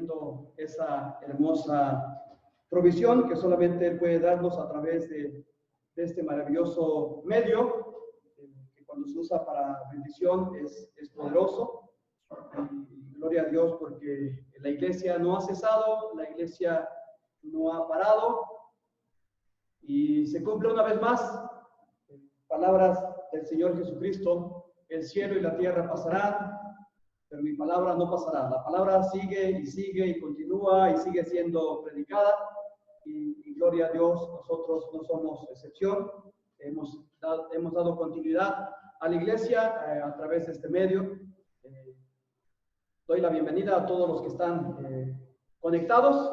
viendo esa hermosa provisión que solamente Él puede darnos a través de este maravilloso medio, que cuando se usa para bendición es poderoso. Y gloria a Dios porque la iglesia no ha cesado, la iglesia no ha parado, y se cumple una vez más palabras del Señor Jesucristo: el cielo y la tierra pasarán, pero mi palabra no pasará. La palabra sigue y continúa y sigue siendo predicada, y gloria a Dios, nosotros no somos excepción. Hemos dado continuidad a la iglesia a través de este medio. Doy la bienvenida a todos los que están conectados.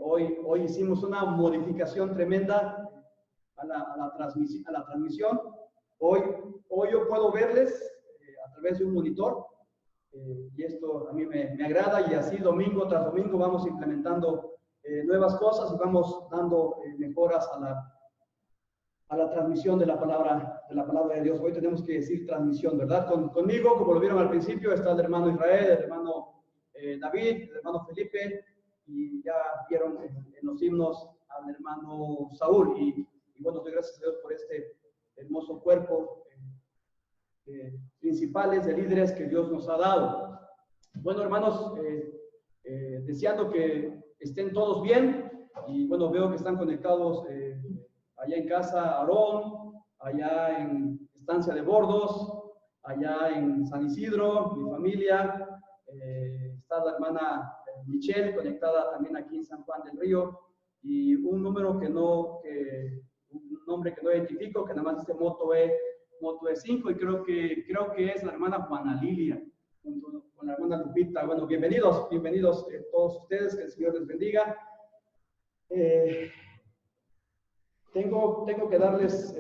Hoy hicimos una modificación tremenda a la transmisión. Hoy yo puedo verles a través de un monitor, y esto a mí me agrada, y así domingo tras domingo vamos implementando nuevas cosas y vamos dando mejoras a la transmisión de la palabra de Dios. Hoy tenemos que decir transmisión, ¿verdad? Conmigo, como lo vieron al principio, está el hermano Israel, el hermano David, el hermano Felipe, y ya vieron en los himnos al hermano Saúl. Y bueno, doy gracias a Dios por este hermoso cuerpo principales de líderes que Dios nos ha dado. Bueno, hermanos, deseando que estén todos bien, y bueno, veo que están conectados allá en casa Aarón, allá en Estancia de Bordos, allá en San Isidro, mi familia, está la hermana Michelle conectada también aquí en San Juan del Río, y un nombre que no identifico, que nada más dice Moto E5, y creo que es la hermana Juana Lilia, junto con la hermana Lupita. Bueno, bienvenidos todos ustedes, que el Señor les bendiga. Tengo que darles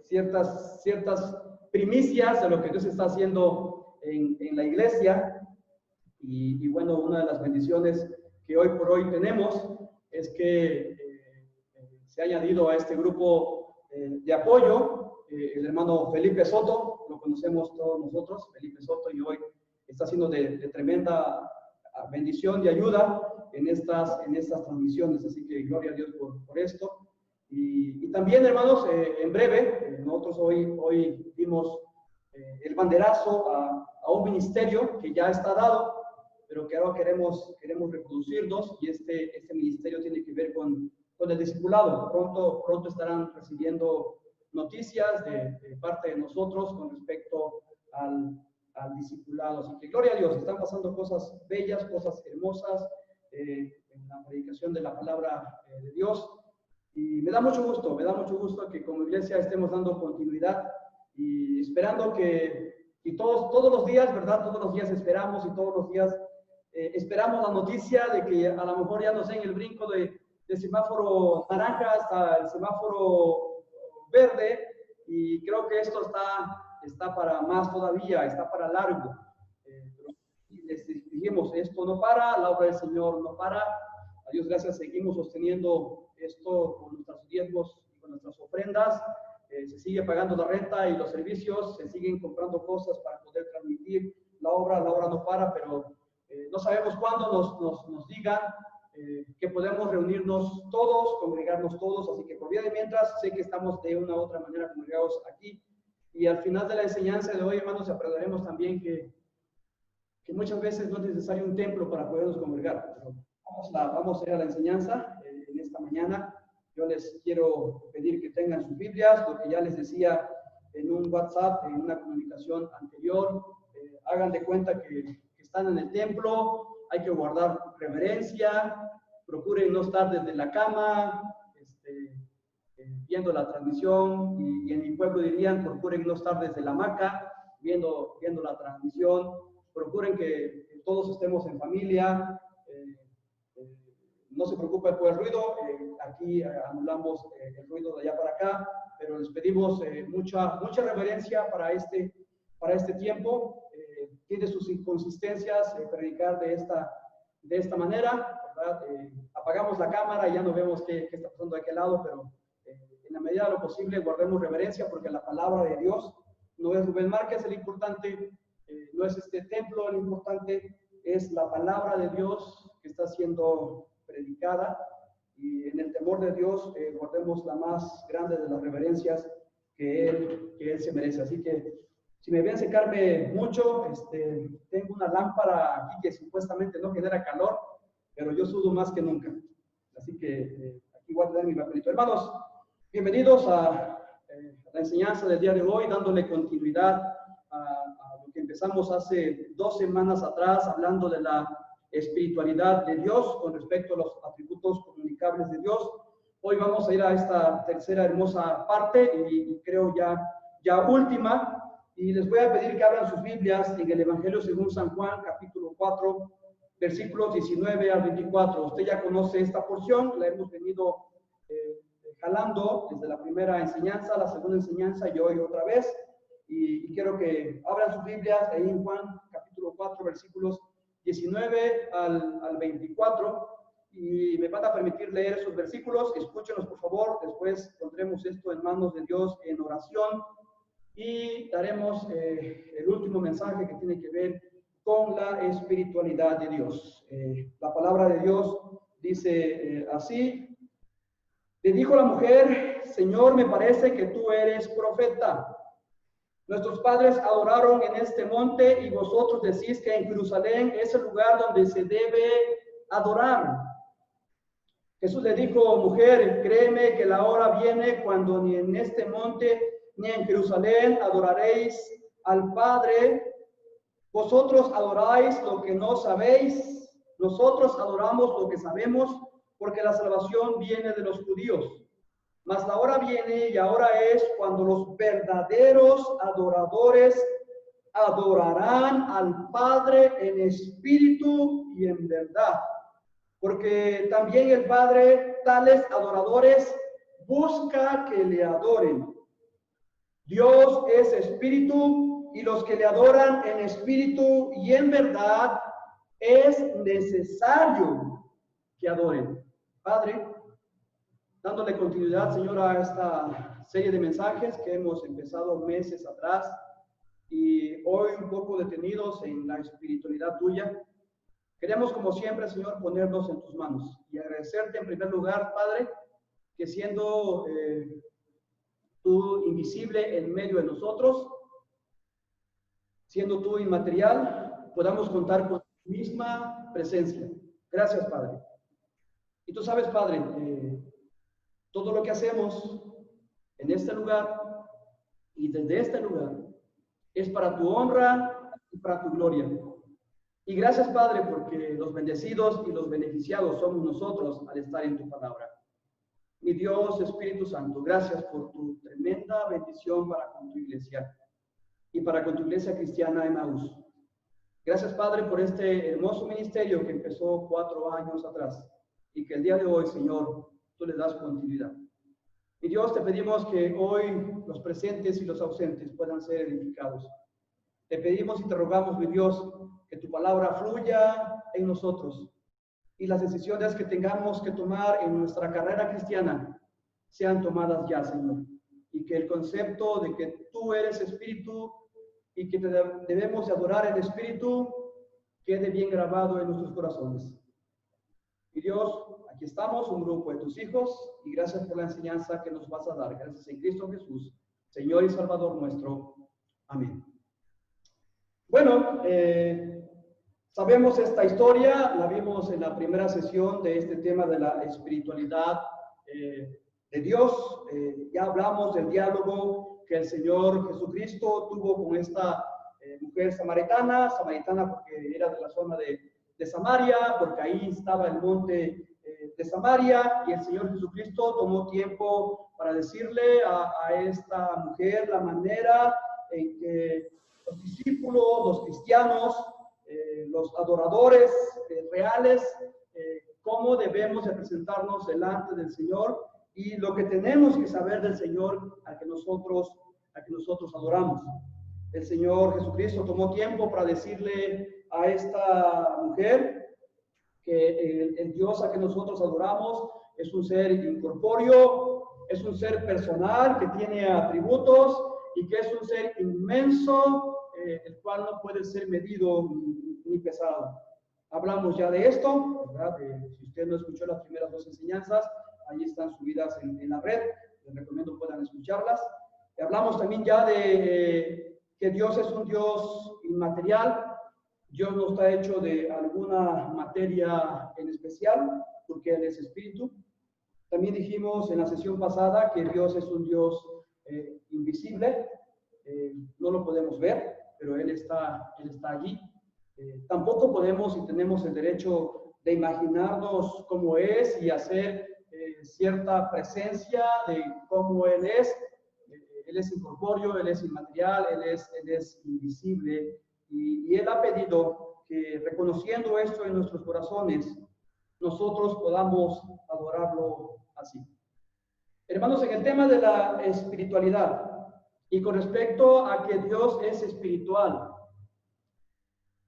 ciertas primicias de lo que Dios está haciendo en la iglesia, y bueno, una de las bendiciones que hoy por hoy tenemos es que se ha añadido a este grupo de apoyo el hermano Felipe Soto. Lo conocemos todos nosotros, Felipe Soto, y hoy está siendo de tremenda bendición y ayuda en estas transmisiones, así que gloria a Dios por esto. Y también, hermanos, en breve, nosotros hoy dimos el banderazo a un ministerio que ya está dado, pero que ahora queremos reproducirnos, y este ministerio tiene que ver con el discipulado. Pronto estarán recibiendo noticias de parte de nosotros con respecto al discipulado. Así que gloria a Dios, están pasando cosas bellas, cosas hermosas en la predicación de la palabra de Dios, y me da mucho gusto que como iglesia estemos dando continuidad y esperando y todos los días, ¿verdad? Todos los días esperamos, y todos los días esperamos la noticia de que a lo mejor ya no sé, en el brinco de semáforo naranja hasta el semáforo verde, y creo que esto está para más todavía, está para largo. Les dijimos, esto no para, la obra del Señor no para. A Dios gracias, seguimos sosteniendo esto con nuestros diezmos y con nuestras ofrendas. Se sigue pagando la renta y los servicios, se siguen comprando cosas para poder transmitir la obra no para, pero no sabemos cuándo nos digan que podemos reunirnos todos, congregarnos todos, así que por vía de mientras, sé que estamos de una u otra manera congregados aquí, y al final de la enseñanza de hoy, hermanos, aprenderemos también que muchas veces no es necesario un templo para podernos congregar. Pero vamos a ir a la enseñanza en esta mañana. Yo les quiero pedir que tengan sus Biblias, lo que ya les decía en un WhatsApp, en una comunicación anterior. Hagan de cuenta que están en el templo, hay que guardar reverencia, procuren no estar desde la cama, viendo la transmisión, y en mi pueblo dirían, procuren no estar desde la hamaca, viendo la transmisión, procuren que todos estemos en familia. No se preocupen por el ruido, aquí anulamos el ruido de allá para acá, pero les pedimos mucha reverencia para este tiempo. Tiene sus inconsistencias predicar de esta manera, ¿verdad? Apagamos la cámara y ya no vemos qué está pasando de aquel lado, pero en la medida de lo posible guardemos reverencia, porque la palabra de Dios no es Rubén Márquez el importante, no es este templo el importante, es la palabra de Dios que está siendo predicada, y en el temor de Dios guardemos la más grande de las reverencias que Él se merece. Así que si me ven secarme mucho, tengo una lámpara aquí que supuestamente no genera calor, pero yo sudo más que nunca. Así que aquí voy a tener mi papelito. Hermanos, bienvenidos a la enseñanza del día de hoy, dándole continuidad a lo que empezamos hace 2 semanas atrás, hablando de la espiritualidad de Dios con respecto a los atributos comunicables de Dios. Hoy vamos a ir a esta tercera hermosa parte y creo ya última, y les voy a pedir que abran sus Biblias en el Evangelio según San Juan, capítulo 4, versículos 19 al 24. Usted ya conoce esta porción, la hemos venido jalando desde la primera enseñanza, la segunda enseñanza y hoy otra vez, y quiero que abran sus Biblias ahí en Juan, capítulo 4, versículos 19 al 24, y me van a permitir leer esos versículos. Escúchenos por favor, después pondremos esto en manos de Dios en oración y daremos el último mensaje que tiene que ver con la espiritualidad de Dios. La palabra de Dios dice así: le dijo la mujer, Señor, me parece que tú eres profeta. Nuestros padres adoraron en este monte y vosotros decís que en Jerusalén es el lugar donde se debe adorar. Jesús le dijo, mujer, créeme que la hora viene cuando ni en este monte ni en Jerusalén adoraréis al Padre. Vosotros adoráis lo que no sabéis, nosotros adoramos lo que sabemos, porque la salvación viene de los judíos. Mas la hora viene y ahora es cuando los verdaderos adoradores adorarán al Padre en espíritu y en verdad. Porque también el Padre tales adoradores busca que le adoren. Dios es espíritu y los que le adoran en espíritu y en verdad es necesario que adoren. Padre, dándole continuidad, Señor, a esta serie de mensajes que hemos empezado meses atrás y hoy un poco detenidos en la espiritualidad tuya, queremos como siempre, Señor, ponernos en tus manos y agradecerte en primer lugar, Padre, que siendo tú invisible en medio de nosotros, siendo tú inmaterial, podamos contar con tu misma presencia. Gracias, Padre. Y tú sabes, Padre, todo lo que hacemos en este lugar y desde este lugar es para tu honra y para tu gloria. Y gracias, Padre, porque los bendecidos y los beneficiados somos nosotros al estar en tu palabra. Mi Dios, Espíritu Santo, gracias por tu tremenda bendición para con tu iglesia y para con tu iglesia cristiana Emaús. Gracias, Padre, por este hermoso ministerio que empezó 4 años atrás y que el día de hoy, Señor, tú le das continuidad. Mi Dios, te pedimos que hoy los presentes y los ausentes puedan ser edificados. Te pedimos y te rogamos, mi Dios, que tu palabra fluya en nosotros y las decisiones que tengamos que tomar en nuestra carrera cristiana sean tomadas ya, Señor. Y que el concepto de que tú eres espíritu y que te debemos de adorar en espíritu quede bien grabado en nuestros corazones. Mi Dios, aquí estamos, un grupo de tus hijos, y gracias por la enseñanza que nos vas a dar. Gracias en Cristo Jesús, Señor y Salvador nuestro. Amén. Bueno, sabemos esta historia, la vimos en la primera sesión de este tema de la espiritualidad de Dios. Ya hablamos del diálogo que el Señor Jesucristo tuvo con esta mujer samaritana porque era de la zona de Samaria, porque ahí estaba el monte de Samaria, y el Señor Jesucristo tomó tiempo para decirle a esta mujer la manera en que los discípulos, los cristianos, los adoradores reales, cómo debemos de presentarnos delante del Señor y lo que tenemos que saber del Señor a que nosotros adoramos. El Señor Jesucristo tomó tiempo para decirle a esta mujer que el Dios a que nosotros adoramos es un ser incorpóreo, es un ser personal que tiene atributos y que es un ser inmenso, el cual no puede ser medido ni pesado. hablamos ya de esto, ¿verdad? Si usted no escuchó las primeras dos enseñanzas, ahí están subidas en la red, les recomiendo puedan escucharlas. Hablamos también ya de que Dios es un Dios inmaterial. Dios no está hecho de alguna materia en especial, porque Él es espíritu. También dijimos en la sesión pasada que Dios es un Dios invisible, no lo podemos ver, pero Él está allí. Tampoco podemos y tenemos el derecho de imaginarnos cómo es y hacer cierta presencia de cómo Él es. Él es incorpóreo, Él es inmaterial, Él es invisible. Y Él ha pedido que, reconociendo esto en nuestros corazones, nosotros podamos adorarlo así. Hermanos, en el tema de la espiritualidad y con respecto a que Dios es espiritual,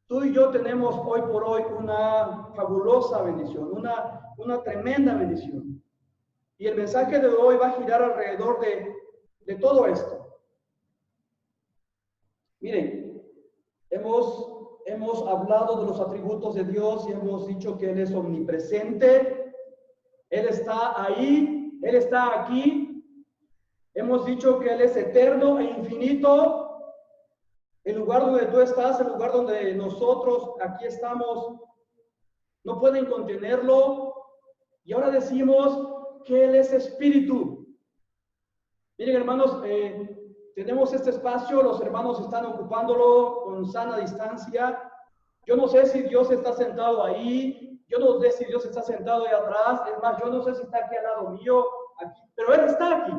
tú y yo tenemos hoy por hoy una fabulosa bendición, una tremenda bendición. Y el mensaje de hoy va a girar alrededor de todo esto. Miren, hemos hablado de los atributos de Dios y hemos dicho que Él es omnipresente, Él está ahí, Él está aquí. Hemos dicho que Él es eterno e infinito. El lugar donde tú estás, el lugar donde nosotros aquí estamos, no pueden contenerlo. Y ahora decimos que Él es espíritu. Miren, hermanos, tenemos este espacio, los hermanos están ocupándolo con sana distancia. Yo no sé si Dios está sentado ahí, yo no sé si Dios está sentado ahí atrás, es más, yo no sé si está aquí al lado mío, aquí, pero Él está aquí.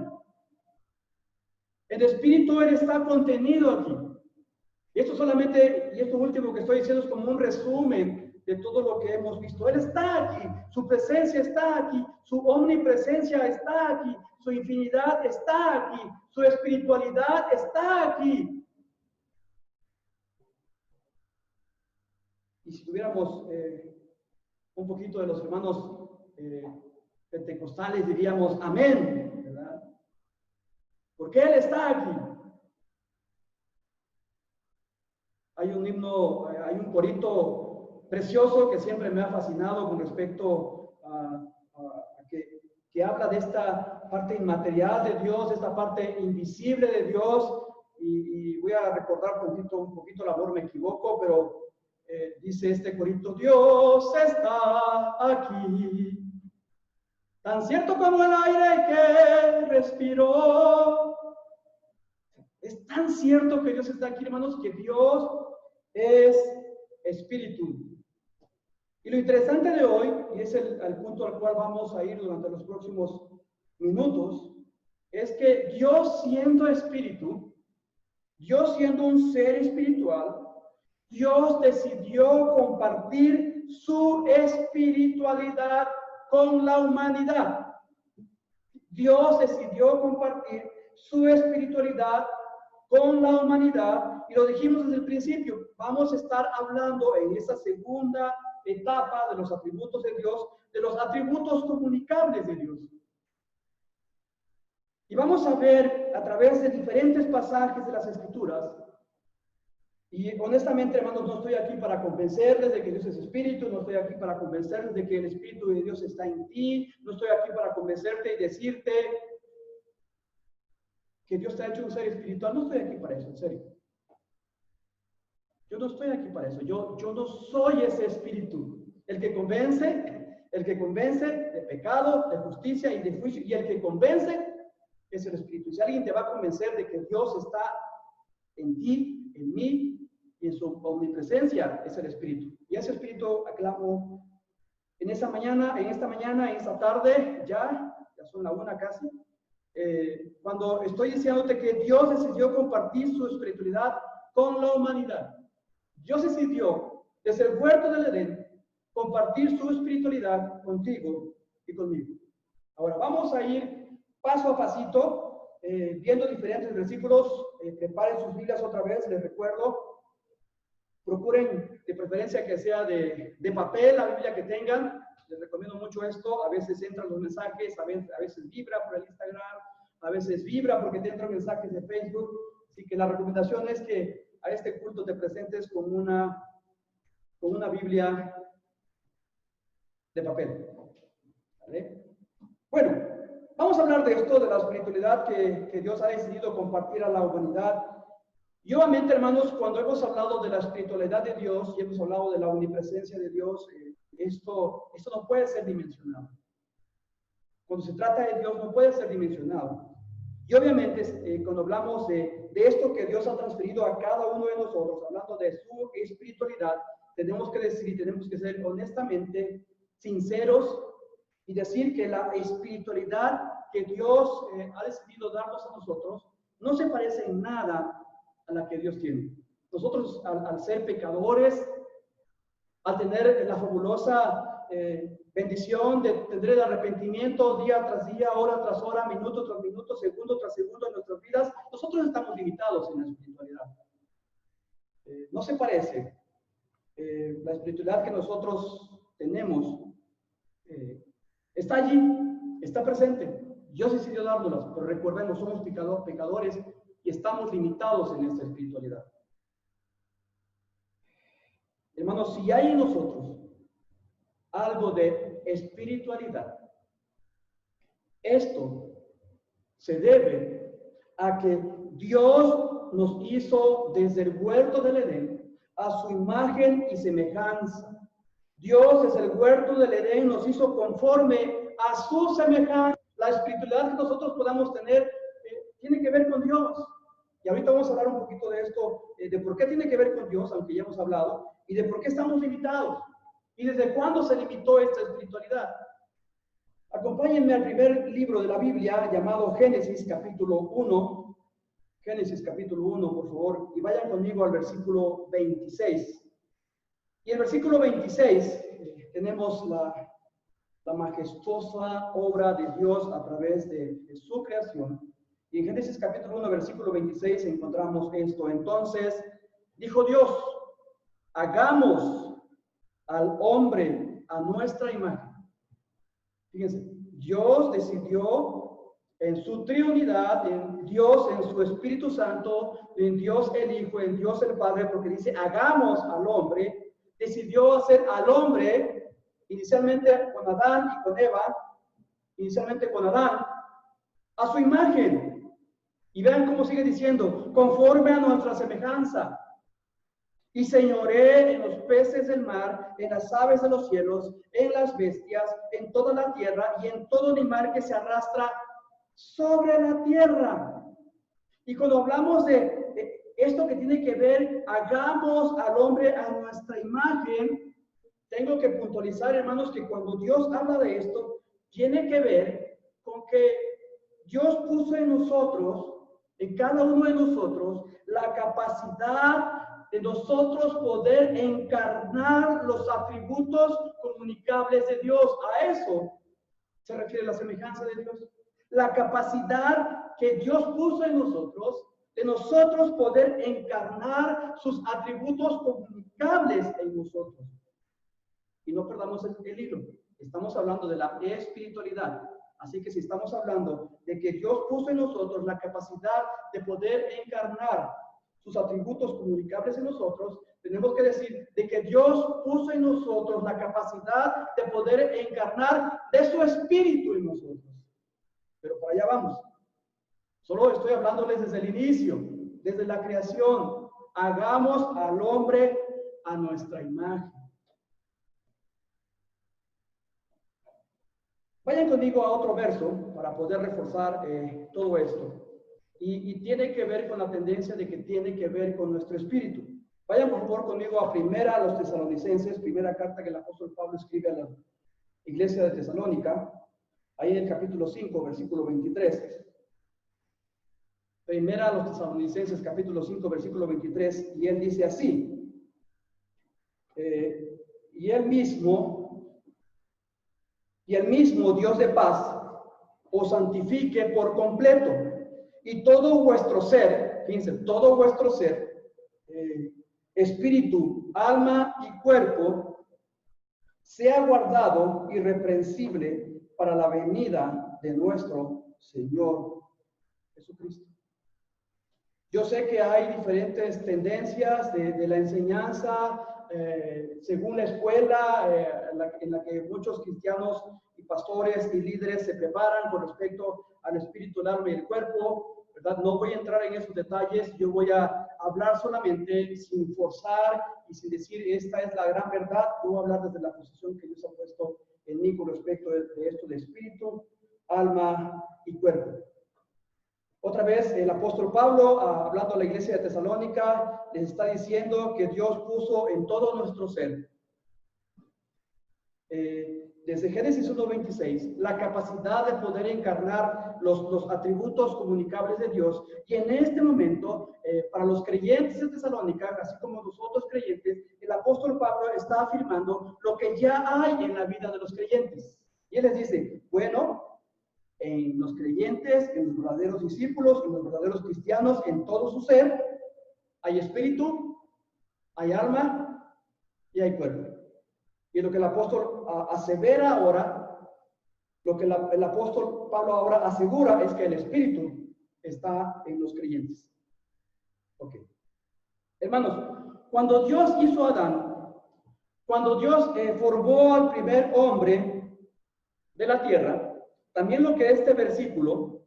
El espíritu, Él está contenido aquí. Y esto solamente, y esto último que estoy diciendo es como un resumen de todo lo que hemos visto. Él está aquí, su presencia está aquí, su omnipresencia está aquí, su infinidad está aquí, su espiritualidad está aquí. Y si tuviéramos un poquito de los hermanos pentecostales, diríamos amén, ¿verdad? Porque Él está aquí. Hay un himno, hay un corito precioso que siempre me ha fascinado con respecto a que habla de esta parte inmaterial de Dios, esta parte invisible de Dios, y voy a recordar un poquito la voz, me equivoco, pero dice este corito: Dios está aquí, tan cierto como el aire que respiró. Es tan cierto que Dios está aquí, hermanos, que Dios es espíritu. Y lo interesante de hoy, y es el punto al cual vamos a ir durante los próximos minutos, es que Dios siendo espíritu, Dios siendo un ser espiritual, Dios decidió compartir su espiritualidad con la humanidad. Dios decidió compartir su espiritualidad con la humanidad, y lo dijimos desde el principio, vamos a estar hablando en esa segunda etapa de los atributos de Dios, de los atributos comunicables de Dios. Y vamos a ver a través de diferentes pasajes de las Escrituras, y honestamente, hermanos, no estoy aquí para convencerles de que Dios es espíritu, no estoy aquí para convencerles de que el espíritu de Dios está en ti, no estoy aquí para convencerte y decirte que Dios te ha hecho un ser espiritual. No estoy aquí para eso, en serio. Yo no estoy aquí para eso. Yo no soy ese espíritu. El que convence de pecado, de justicia y de juicio, y el que convence es el espíritu. Y si alguien te va a convencer de que Dios está en ti, en mí y en su omnipresencia, es el espíritu. Y ese espíritu aclamo en esta mañana, en esta tarde, ya son la 1 casi. Cuando estoy diciéndote que Dios decidió compartir su espiritualidad con la humanidad. Dios decidió, desde el huerto del Edén, compartir su espiritualidad contigo y conmigo. Ahora, vamos a ir paso a pasito, viendo diferentes versículos. Preparen sus Biblias otra vez, les recuerdo. Procuren, de preferencia, que sea de papel, la Biblia que tengan. Les recomiendo mucho esto. A veces entran los mensajes, a veces vibra por el Instagram, a veces vibra porque te entran mensajes de Facebook. Así que la recomendación es que a este culto te presentes con una Biblia de papel. ¿Vale? Bueno, vamos a hablar de esto, de la espiritualidad que Dios ha decidido compartir a la humanidad. Y obviamente, hermanos, cuando hemos hablado de la espiritualidad de Dios y hemos hablado de la omnipresencia de Dios, esto no puede ser dimensionado. Cuando se trata de Dios no puede ser dimensionado. Y obviamente cuando hablamos de esto que Dios ha transferido a cada uno de nosotros, hablando de su espiritualidad, tenemos que decir y tenemos que ser honestamente sinceros y decir que la espiritualidad que Dios ha decidido darnos a nosotros no se parece en nada a la que Dios tiene. Nosotros al ser pecadores, al tener la fabulosa bendición de tener el arrepentimiento día tras día, hora tras hora, minuto tras minuto, segundo tras segundo en nuestras vidas, nosotros estamos limitados en la espiritualidad. No se parece. La espiritualidad que nosotros tenemos está allí, está presente. Dios decidió dárnoslas, pero recordemos, somos pecadores y estamos limitados en esta espiritualidad. Hermanos, si hay en nosotros algo de espiritualidad, esto se debe a que Dios nos hizo desde el huerto del Edén a su imagen y semejanza. Dios desde el huerto del Edén nos hizo conforme a su semejanza. La espiritualidad que nosotros podamos tener tiene que ver con Dios. Y ahorita vamos a hablar un poquito de esto, de por qué tiene que ver con Dios, aunque ya hemos hablado, y de por qué estamos limitados. ¿Y desde cuándo se limitó esta espiritualidad? Acompáñenme al primer libro de la Biblia, llamado Génesis, capítulo 1. Génesis, capítulo 1, por favor, y vayan conmigo al versículo 26. Y el versículo 26 tenemos la majestuosa obra de Dios a través de su creación. Y en Génesis capítulo 1, versículo 26 encontramos esto. Entonces dijo Dios, hagamos al hombre a nuestra imagen. Fíjense, Dios decidió en su triunidad, en Dios, en su Espíritu Santo, en Dios el Hijo, en Dios el Padre, porque dice, hagamos al hombre, decidió hacer al hombre, inicialmente con Adán y con Eva, inicialmente con Adán, a su imagen. Y vean cómo sigue diciendo, conforme a nuestra semejanza. Y señoré en los peces del mar, en las aves de los cielos, en las bestias, en toda la tierra y en todo animal que se arrastra sobre la tierra. Y cuando hablamos de esto que tiene que ver, hagamos al hombre a nuestra imagen, tengo que puntualizar, hermanos, que cuando Dios habla de esto, tiene que ver con que Dios puso en nosotros, en cada uno de nosotros, la capacidad de nosotros poder encarnar los atributos comunicables de Dios. A eso se refiere la semejanza de Dios. La capacidad que Dios puso en nosotros, de nosotros poder encarnar sus atributos comunicables en nosotros. Y no perdamos el hilo. Estamos hablando de la espiritualidad. Así que si estamos hablando de que Dios puso en nosotros la capacidad de poder encarnar sus atributos comunicables en nosotros, tenemos que decir de que Dios puso en nosotros la capacidad de poder encarnar de su espíritu en nosotros. Pero para allá vamos. Solo estoy hablándoles desde el inicio, desde la creación. Hagamos al hombre a nuestra imagen. Vayan conmigo a otro verso para poder reforzar todo esto. Y tiene que ver con la tendencia de que tiene que ver con nuestro espíritu. Vayan por favor conmigo a primera a los Tesalonicenses, primera carta que el apóstol Pablo escribe a la iglesia de Tesalónica, ahí en el capítulo 5, versículo 23. Primera a los Tesalonicenses, capítulo 5, versículo 23, y él dice así, y el mismo Dios de paz os santifique por completo, y todo vuestro ser, fíjense, todo vuestro ser, espíritu, alma y cuerpo, sea guardado irreprensible para la venida de nuestro Señor Jesucristo. Yo sé que hay diferentes tendencias de la enseñanza según la escuela en la que muchos cristianos y pastores y líderes se preparan con respecto al espíritu, el alma y el cuerpo, ¿verdad? No voy a entrar en esos detalles, yo voy a hablar solamente sin forzar y sin decir esta es la gran verdad. Yo voy a hablar desde la posición que Dios ha puesto en mí con respecto de esto de espíritu, alma y cuerpo. Otra vez el apóstol Pablo, hablando a la iglesia de Tesalónica, les está diciendo que Dios puso en todo nuestro ser, desde Génesis 1:26, la capacidad de poder encarnar los atributos comunicables de Dios. Y en este momento, para los creyentes de Tesalónica, así como nosotros creyentes, el apóstol Pablo está afirmando lo que ya hay en la vida de los creyentes. Y él les dice, bueno, en los creyentes, en los verdaderos discípulos, en los verdaderos cristianos, en todo su ser, hay espíritu, hay alma y hay cuerpo. Y lo que el apóstol asevera ahora, lo que el apóstol Pablo ahora asegura es que el espíritu está en los creyentes. Ok. Hermanos, cuando Dios hizo a Adán, cuando Dios formó al primer hombre de la tierra, también lo que este versículo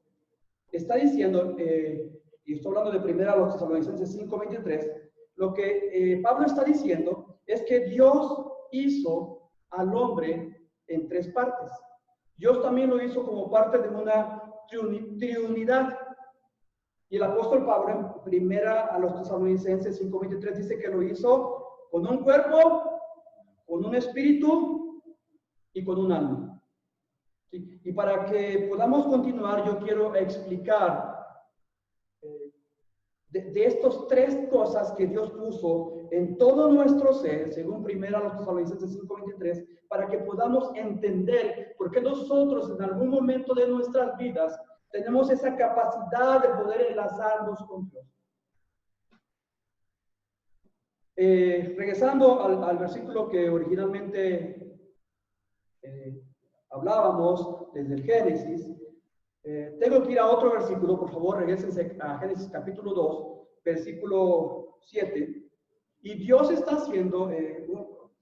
está diciendo, y estoy hablando de primera a los Tesalonicenses 5:23, lo que Pablo está diciendo es que Dios hizo al hombre en tres partes. Dios también lo hizo como parte de una triunidad. Y el apóstol Pablo en primera a los Tesalonicenses 5:23 dice que lo hizo con un cuerpo, con un espíritu y con un alma. ¿Sí? Y para que podamos continuar, yo quiero explicar de estas tres cosas que Dios puso en todo nuestro ser, según primera a los Tesalonicenses 5:23, para que podamos entender por qué nosotros en algún momento de nuestras vidas tenemos esa capacidad de poder enlazarnos con Dios. Regresando al versículo que originalmente hablábamos desde el Génesis, tengo que ir a otro versículo, por favor, regresense a Génesis capítulo 2, versículo 7, y Dios está haciendo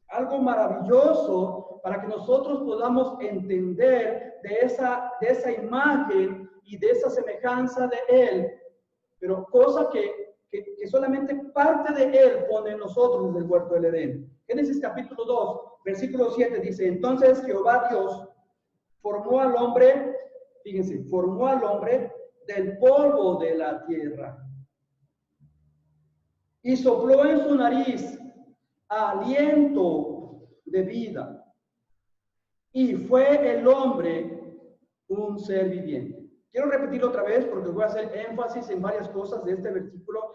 algo maravilloso para que nosotros podamos entender de esa imagen y de esa semejanza de Él, pero cosa que solamente parte de Él pone en nosotros desde el huerto del Edén. Génesis capítulo 2, versículo 7 dice, entonces Jehová Dios formó al hombre, fíjense, formó al hombre del polvo de la tierra y sopló en su nariz aliento de vida y fue el hombre un ser viviente. Quiero repetirlo otra vez porque voy a hacer énfasis en varias cosas de este versículo,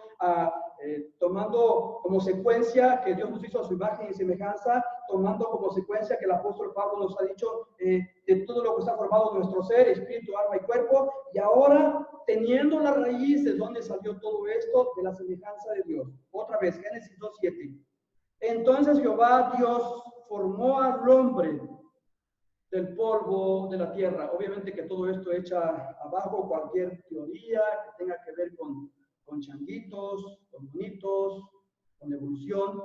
tomando como secuencia que Dios nos hizo a su imagen y semejanza, tomando como secuencia que el apóstol Pablo nos ha dicho de todo lo que está formado nuestro ser, espíritu, alma y cuerpo, y ahora teniendo la raíz de donde salió todo esto, de la semejanza de Dios. Otra vez, Génesis 2:7. Entonces Jehová Dios formó al hombre del polvo de la tierra. Obviamente que todo esto echa abajo cualquier teoría que tenga que ver con changuitos, con bonitos, con evolución,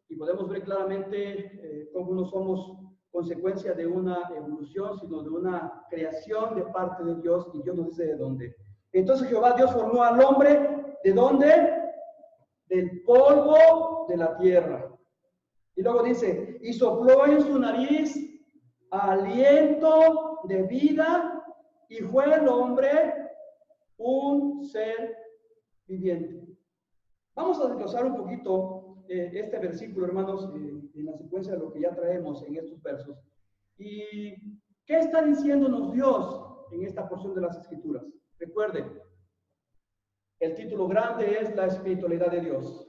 y podemos ver claramente cómo no somos consecuencia de una evolución, sino de una creación de parte de Dios, y Dios nos dice de dónde. Entonces Jehová Dios formó al hombre, ¿de dónde? Del polvo de la tierra. Y luego dice, y sopló en su nariz aliento de vida, y fue el hombre un ser viviente. Vamos a desglosar un poquito este versículo, hermanos, en la secuencia de lo que ya traemos en estos versos. ¿Y qué está diciéndonos Dios en esta porción de las Escrituras? Recuerden, el título grande es la espiritualidad de Dios.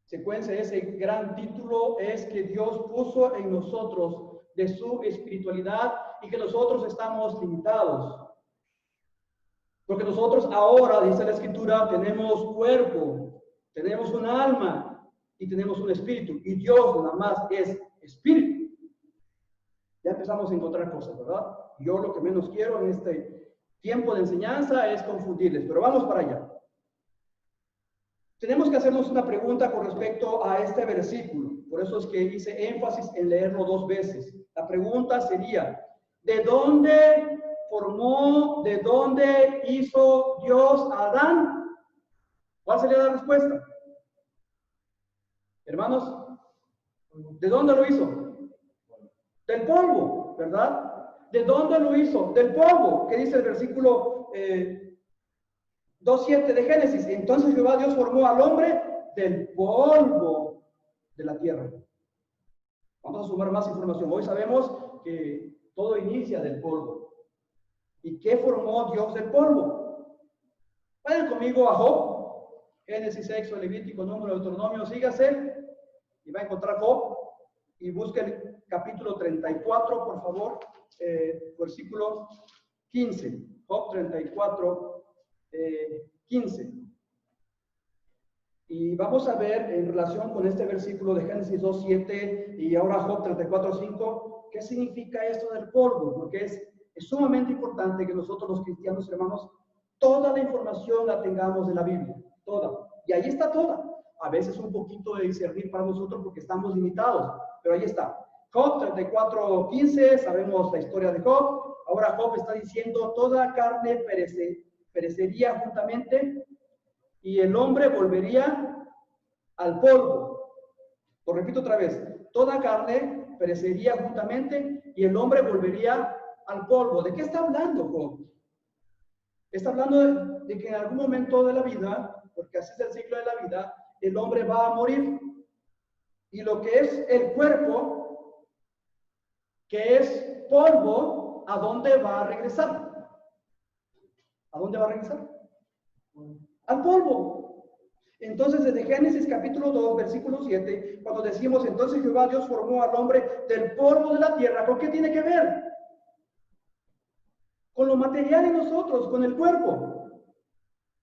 Secuencia, ese gran título es que Dios puso en nosotros de su espiritualidad y que nosotros estamos limitados. Porque nosotros ahora, dice la Escritura, tenemos cuerpo, tenemos un alma y tenemos un espíritu. Y Dios nada más es espíritu. Ya empezamos a encontrar cosas, ¿verdad? Yo lo que menos quiero en este tiempo de enseñanza es confundirles, pero vamos para allá. tenemos que hacernos una pregunta con respecto a este versículo. Por eso es que hice énfasis en leerlo 2 veces. La pregunta sería, ¿de dónde formó, de dónde hizo Dios a Adán? ¿Cuál sería la respuesta? Hermanos, ¿de dónde lo hizo? Del polvo, ¿verdad? ¿De dónde lo hizo? Del polvo. ¿Qué dice el versículo 2:7 de Génesis? Entonces Jehová Dios formó al hombre del polvo de la tierra. Vamos a sumar más información. Hoy sabemos que todo inicia del polvo. ¿Y qué formó Dios del polvo? Vayan conmigo a Job, Génesis, Éxodo, Levítico, Número, Deuteronomio, sígase y va a encontrar Job y busque el capítulo 34, por favor, versículo 15. Job 34, 15. Y vamos a ver en relación con este versículo de Génesis 2:7 y ahora Job 34:5, qué significa esto del polvo, porque es sumamente importante que nosotros los cristianos, hermanos, toda la información la tengamos de la Biblia, toda. Y ahí está toda. A veces un poquito de discernir para nosotros porque estamos limitados, pero ahí está. Job 34:15, sabemos la historia de Job. Ahora Job está diciendo, toda carne perecería juntamente y el hombre volvería al polvo. Lo repito otra vez, toda carne perecería juntamente y el hombre volvería al polvo. ¿De qué está hablando Job? Está hablando de que en algún momento de la vida, porque así es el ciclo de la vida, el hombre va a morir. Y lo que es el cuerpo, que es polvo, ¿a dónde va a regresar? ¿A dónde va a regresar? Al polvo. Entonces, desde Génesis capítulo 2, versículo 7, cuando decimos, entonces Jehová Dios formó al hombre del polvo de la tierra, ¿con qué tiene que ver? Con lo material en nosotros, con el cuerpo.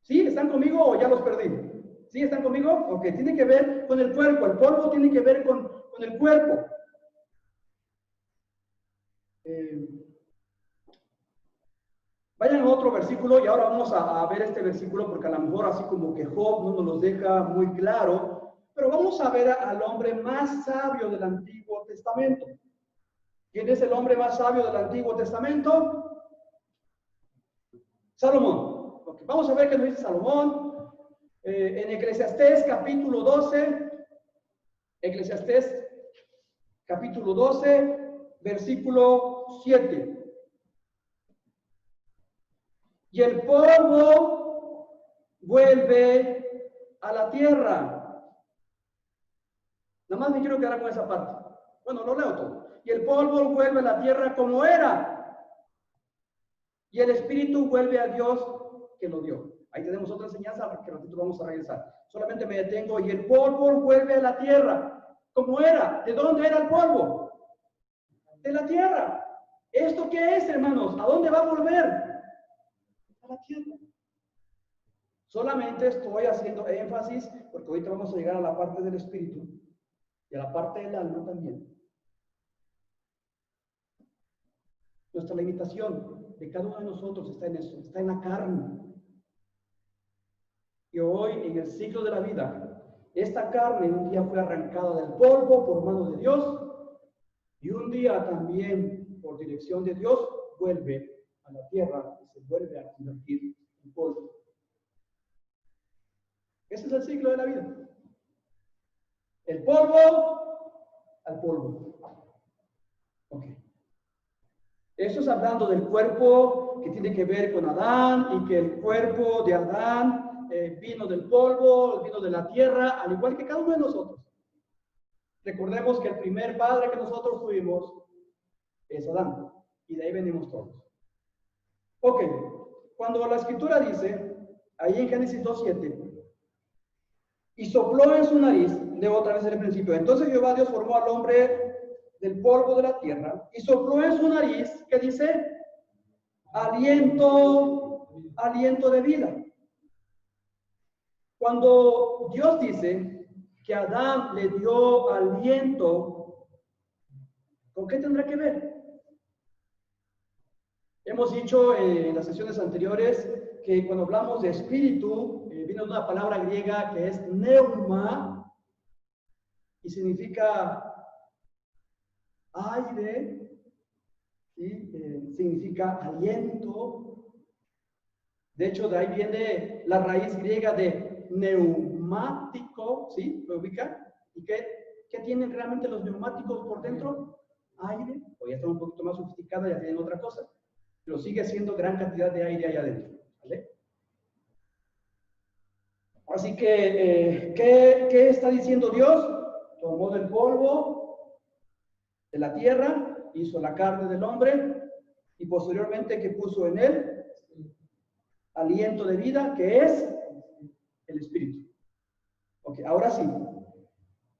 ¿Sí? ¿Están conmigo o ya los perdí? ¿Sí? ¿Están conmigo? Ok, tiene que ver con el cuerpo. El polvo tiene que ver con el cuerpo. Vayan a otro versículo y ahora vamos a ver este versículo porque a lo mejor así como que Job no nos lo deja muy claro, pero vamos a ver al hombre más sabio del Antiguo Testamento. ¿Quién es el hombre más sabio del Antiguo Testamento? Salomón. Okay, vamos a ver qué nos dice Salomón. En Eclesiastés capítulo 12, Eclesiastés capítulo 12, versículo 7. Y el polvo vuelve a la tierra. Nada más me quiero quedar con esa parte. Bueno, lo leo todo. Y el polvo vuelve a la tierra como era. Y el espíritu vuelve a Dios que lo dio. Ahí tenemos otra enseñanza que nosotros vamos a regresar. Solamente me detengo. Y el polvo vuelve a la tierra como era. ¿De dónde era el polvo? De la tierra. ¿Esto qué es, hermanos? ¿A dónde va a volver? A la tierra. Solamente estoy haciendo énfasis porque ahorita vamos a llegar a la parte del espíritu y a la parte del alma también. Nuestra limitación de cada uno de nosotros está en eso, está en la carne. Y hoy, en el ciclo de la vida, esta carne un día fue arrancada del polvo por mano de Dios y un día también, por dirección de Dios, vuelve a la tierra y se vuelve a convertir en polvo. Ese es el ciclo de la vida. El polvo al polvo. Ok. Eso es hablando del cuerpo que tiene que ver con Adán y que el cuerpo de Adán vino del polvo, vino de la tierra, al igual que cada uno de nosotros. Recordemos que el primer padre que nosotros tuvimos es Adán y de ahí venimos todos. Ok, cuando la escritura dice, ahí en Génesis 2:7, y sopló en su nariz, leo otra vez en el principio, entonces Jehová Dios formó al hombre del polvo de la tierra y sopló en su nariz, ¿qué dice? Aliento de vida. Cuando Dios dice que a Adán le dio aliento, ¿con qué tendrá que ver? Hemos dicho en las sesiones anteriores que cuando hablamos de espíritu, viene de una palabra griega que es neuma, y significa aire, ¿sí? Significa aliento. De hecho, de ahí viene la raíz griega de neumático, ¿sí? ¿Lo ubica? ¿Y qué tienen realmente los neumáticos por dentro? Aire, o ya están un poquito más sofisticados, ya tienen otra cosa, pero sigue siendo gran cantidad de aire allá adentro, ¿vale? Así que, ¿qué está diciendo Dios? Tomó del polvo de la tierra, hizo la carne del hombre, y posteriormente, ¿qué puso en él? Aliento de vida, que es el espíritu. Ok, ahora sí.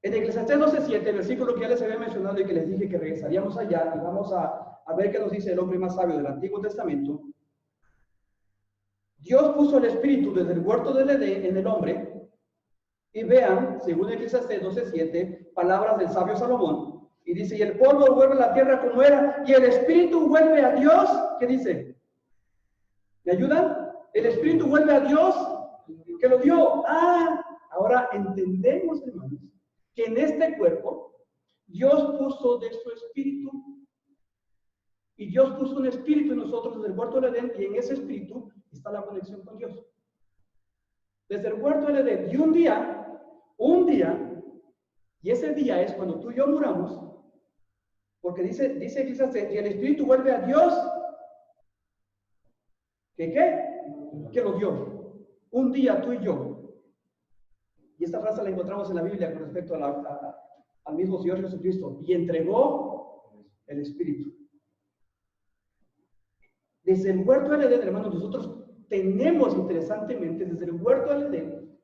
En Eclesiastés 12:7, el versículo que ya les había mencionado y que les dije que regresaríamos allá, y vamos a ver qué nos dice el hombre más sabio del Antiguo Testamento. Dios puso el espíritu desde el huerto del Edén en el hombre, y vean, según Eclesiastés 12:7, palabras del sabio Salomón, y dice, y el polvo vuelve a la tierra como era, y el espíritu vuelve a Dios. ¿Qué dice? ¿Me ayudan? El espíritu vuelve a Dios que lo dio. Ahora entendemos, hermanos, que en este cuerpo Dios puso de su espíritu, y Dios puso un espíritu en nosotros desde el huerto del Edén, y en ese espíritu está la conexión con Dios. Desde el huerto del Edén, y un día, y ese día es cuando tú y yo muramos, porque dice Eclesiastés, y el espíritu vuelve a Dios, que lo dio. Un día tú y yo. Y esta frase la encontramos en la Biblia con respecto al mismo Señor Jesucristo. Y entregó el Espíritu. Desde el huerto del Edén, hermanos, nosotros tenemos, interesantemente, desde el huerto del Edén,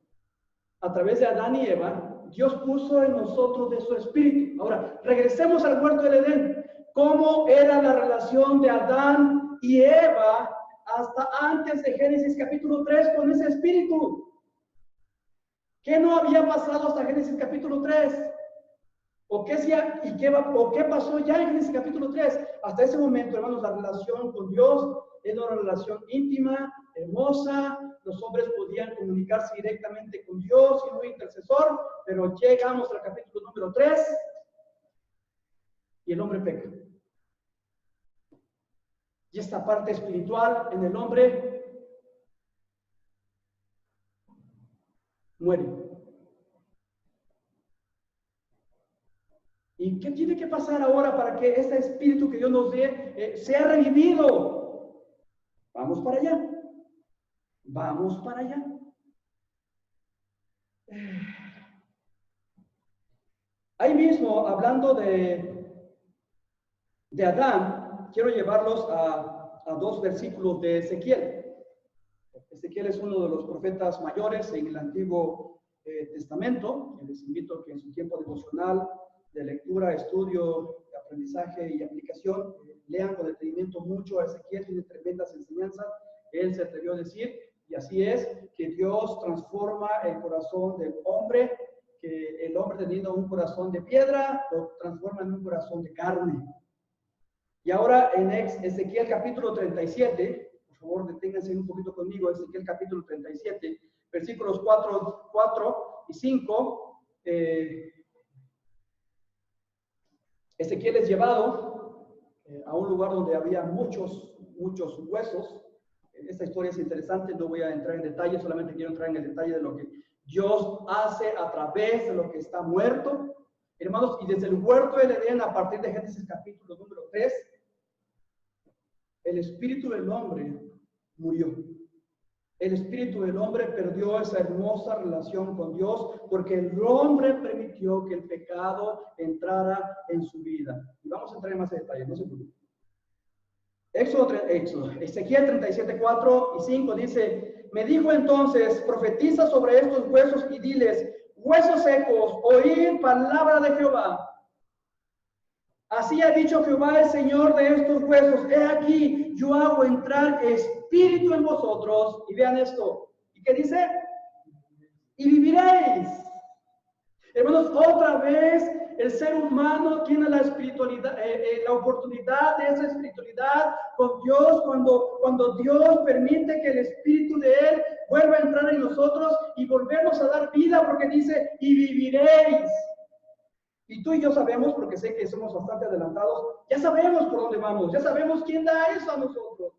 a través de Adán y Eva, Dios puso en nosotros de su Espíritu. Ahora, regresemos al huerto del Edén. ¿Cómo era la relación de Adán y Eva hasta antes de Génesis capítulo 3 con ese Espíritu? ¿Qué no había pasado hasta Génesis capítulo 3? ¿O qué pasó ya en Génesis capítulo 3? Hasta ese momento, hermanos, la relación con Dios era una relación íntima, hermosa. Los hombres podían comunicarse directamente con Dios y un intercesor, pero llegamos al capítulo número 3 y el hombre peca. Y esta parte espiritual en el hombre muere. ¿Y qué tiene que pasar ahora para que ese espíritu que Dios nos dé sea revivido? Vamos para allá. Vamos para allá. Ahí mismo, hablando de Adán, quiero llevarlos a dos versículos de Ezequiel. Ezequiel es uno de los profetas mayores en el Antiguo Testamento. Les invito a que en su tiempo devocional de lectura, estudio, aprendizaje y aplicación, lean con detenimiento mucho a Ezequiel. Tiene tremendas enseñanzas. Él se atrevió a decir, y así es, que Dios transforma el corazón del hombre, que el hombre teniendo un corazón de piedra, lo transforma en un corazón de carne. Y ahora en Ezequiel capítulo 37, por favor deténganse un poquito conmigo, Ezequiel capítulo 37, versículos 4 y 5, Ezequiel es llevado a un lugar donde había muchos huesos. Esta historia es interesante, no voy a entrar en detalle, solamente quiero entrar en el detalle de lo que Dios hace a través de lo que está muerto. Hermanos, y desde el huerto del Edén, a partir de Génesis capítulo número 3, el espíritu del hombre murió. El espíritu del hombre perdió esa hermosa relación con Dios porque el hombre permitió que el pecado entrara en su vida. Y vamos a entrar en más detalles, no se preocupen. Ezequiel 37, 4 y 5 dice, me dijo entonces, profetiza sobre estos huesos y diles, huesos secos, oíd palabra de Jehová. Así ha dicho Jehová el Señor de estos huesos, he aquí, yo hago entrar espíritu en vosotros, y vean esto, ¿y qué dice? Y viviréis. Hermanos, otra vez el ser humano tiene la espiritualidad, la oportunidad de esa espiritualidad con Dios cuando Dios permite que el Espíritu de Él vuelva a entrar en nosotros y volvemos a dar vida, porque dice, y viviréis. Y tú y yo sabemos, porque sé que somos bastante adelantados, ya sabemos por dónde vamos, ya sabemos quién da eso a nosotros.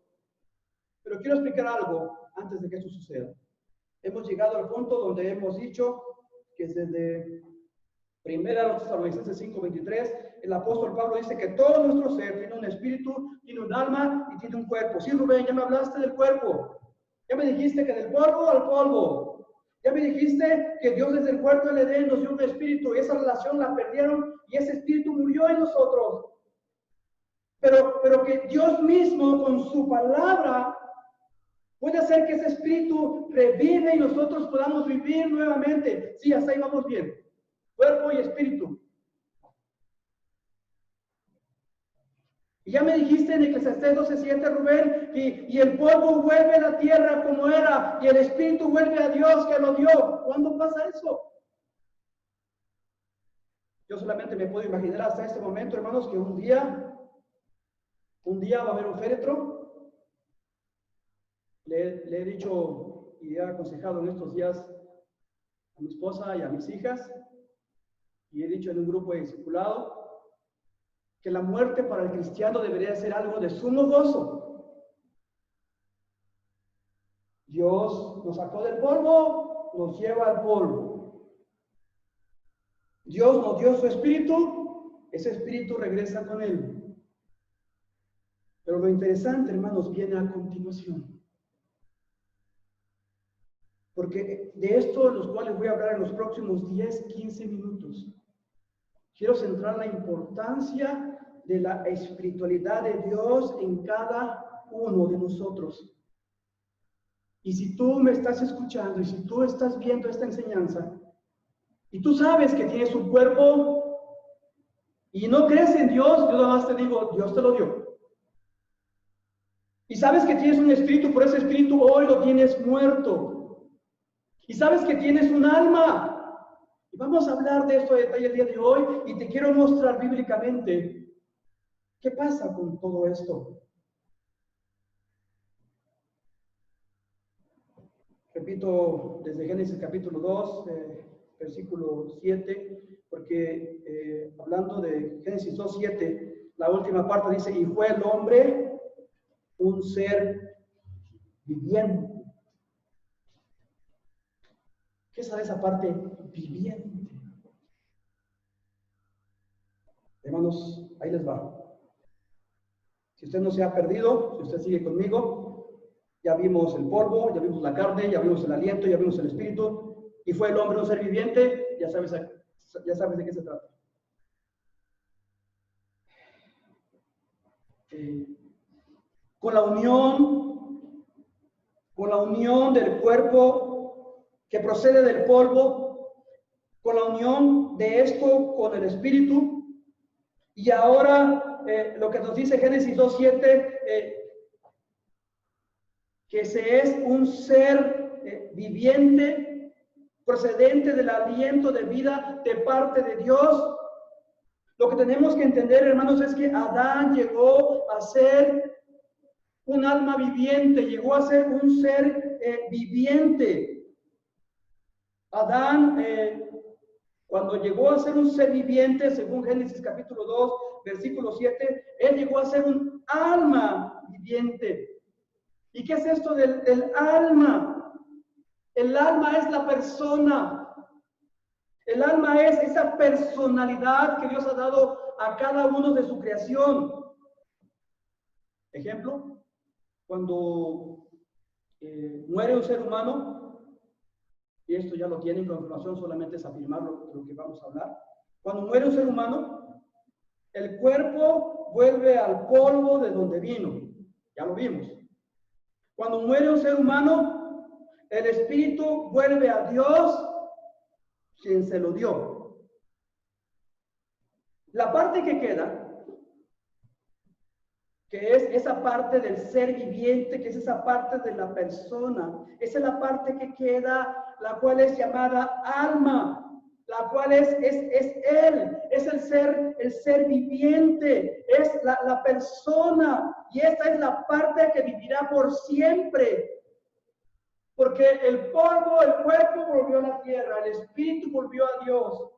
Pero quiero explicar algo antes de que eso suceda. Hemos llegado al punto donde hemos dicho que desde 1 Tesalonicenses 5:23, el apóstol Pablo dice que todo nuestro ser tiene un espíritu, tiene un alma y tiene un cuerpo. Sí, Rubén, ya me hablaste del cuerpo. Ya me dijiste que del polvo al polvo. Ya me dijiste que Dios desde el huerto del Edén nos dio un espíritu y esa relación la perdieron y ese espíritu murió en nosotros. Pero que Dios mismo con su palabra puede hacer que ese espíritu revive y nosotros podamos vivir nuevamente. Sí, hasta ahí vamos bien. Cuerpo y espíritu. Y ya me dijiste en Eclesiastés 12:7, Rubén, y el polvo vuelve a la tierra como era, y el espíritu vuelve a Dios que lo dio. ¿Cuándo pasa eso? Yo solamente me puedo imaginar hasta este momento, hermanos, que un día va a haber un féretro. Le he dicho y he aconsejado en estos días a mi esposa y a mis hijas, y he dicho en un grupo de discipulado, que la muerte para el cristiano debería ser algo de sumo gozo. Dios nos sacó del polvo, nos lleva al polvo. Dios nos dio su espíritu, ese espíritu regresa con él. Pero lo interesante, hermanos, viene a continuación. Porque de esto, los cuales voy a hablar en los próximos 10-15 minutos, quiero centrar la importancia de la espiritualidad de Dios en cada uno de nosotros. Y si tú me estás escuchando y si tú estás viendo esta enseñanza y tú sabes que tienes un cuerpo y no crees en Dios, yo nada más te digo, Dios te lo dio. Y sabes que tienes un espíritu, por ese espíritu hoy lo tienes muerto. Y sabes que tienes un alma. Y vamos a hablar de esto a detalle el día de hoy y te quiero mostrar bíblicamente qué pasa con todo esto. Repito desde Génesis capítulo 2, versículo 7, porque hablando de Génesis 2:7, la última parte dice, y fue el hombre un ser viviente. ¿Qué sabe esa parte? Viviente. Hermanos, ahí les va. Si usted no se ha perdido, si usted sigue conmigo, ya vimos el polvo, ya vimos la carne, ya vimos el aliento, ya vimos el espíritu, y fue el hombre un ser viviente, ya sabes de qué se trata. Con la unión del cuerpo que procede del polvo, con la unión de esto con el espíritu, y ahora lo que nos dice Génesis 2:7, que se es un ser viviente, procedente del aliento de vida de parte de Dios. Lo que tenemos que entender, hermanos, es que Adán llegó a ser un alma viviente, llegó a ser un ser viviente. Adán, cuando llegó a ser un ser viviente, según Génesis capítulo 2, versículo 7, él llegó a ser un alma viviente. ¿Y qué es esto del alma? El alma es la persona. El alma es esa personalidad que Dios ha dado a cada uno de su creación. Ejemplo, cuando muere un ser humano, y esto ya lo tienen con información, solamente es afirmar lo que vamos a hablar. Cuando muere un ser humano, el cuerpo vuelve al polvo de donde vino. Ya lo vimos. Cuando muere un ser humano, el espíritu vuelve a Dios, quien se lo dio. La parte que queda, que es esa parte del ser viviente, que es esa parte de la persona, esa es la parte que queda, la cual es llamada alma. la cual es Él, es el ser viviente, es la persona, y esta es la parte que vivirá por siempre. Porque el polvo, el cuerpo volvió a la tierra, el espíritu volvió a Dios.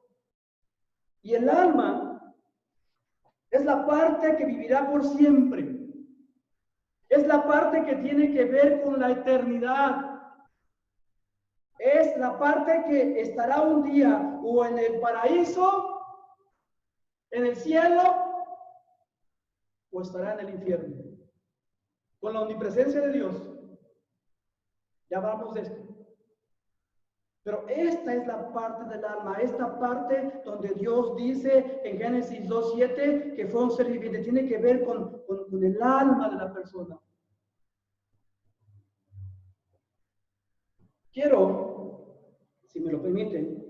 Y el alma es la parte que vivirá por siempre. Es la parte que tiene que ver con la eternidad. Es la parte que estará un día o en el paraíso, en el cielo, o estará en el infierno. Con la omnipresencia de Dios. Ya hablamos de esto. Pero esta es la parte del alma, esta parte donde Dios dice en Génesis 2:7 que fue un ser viviente, tiene que ver con el alma de la persona. Quiero, si me lo permiten,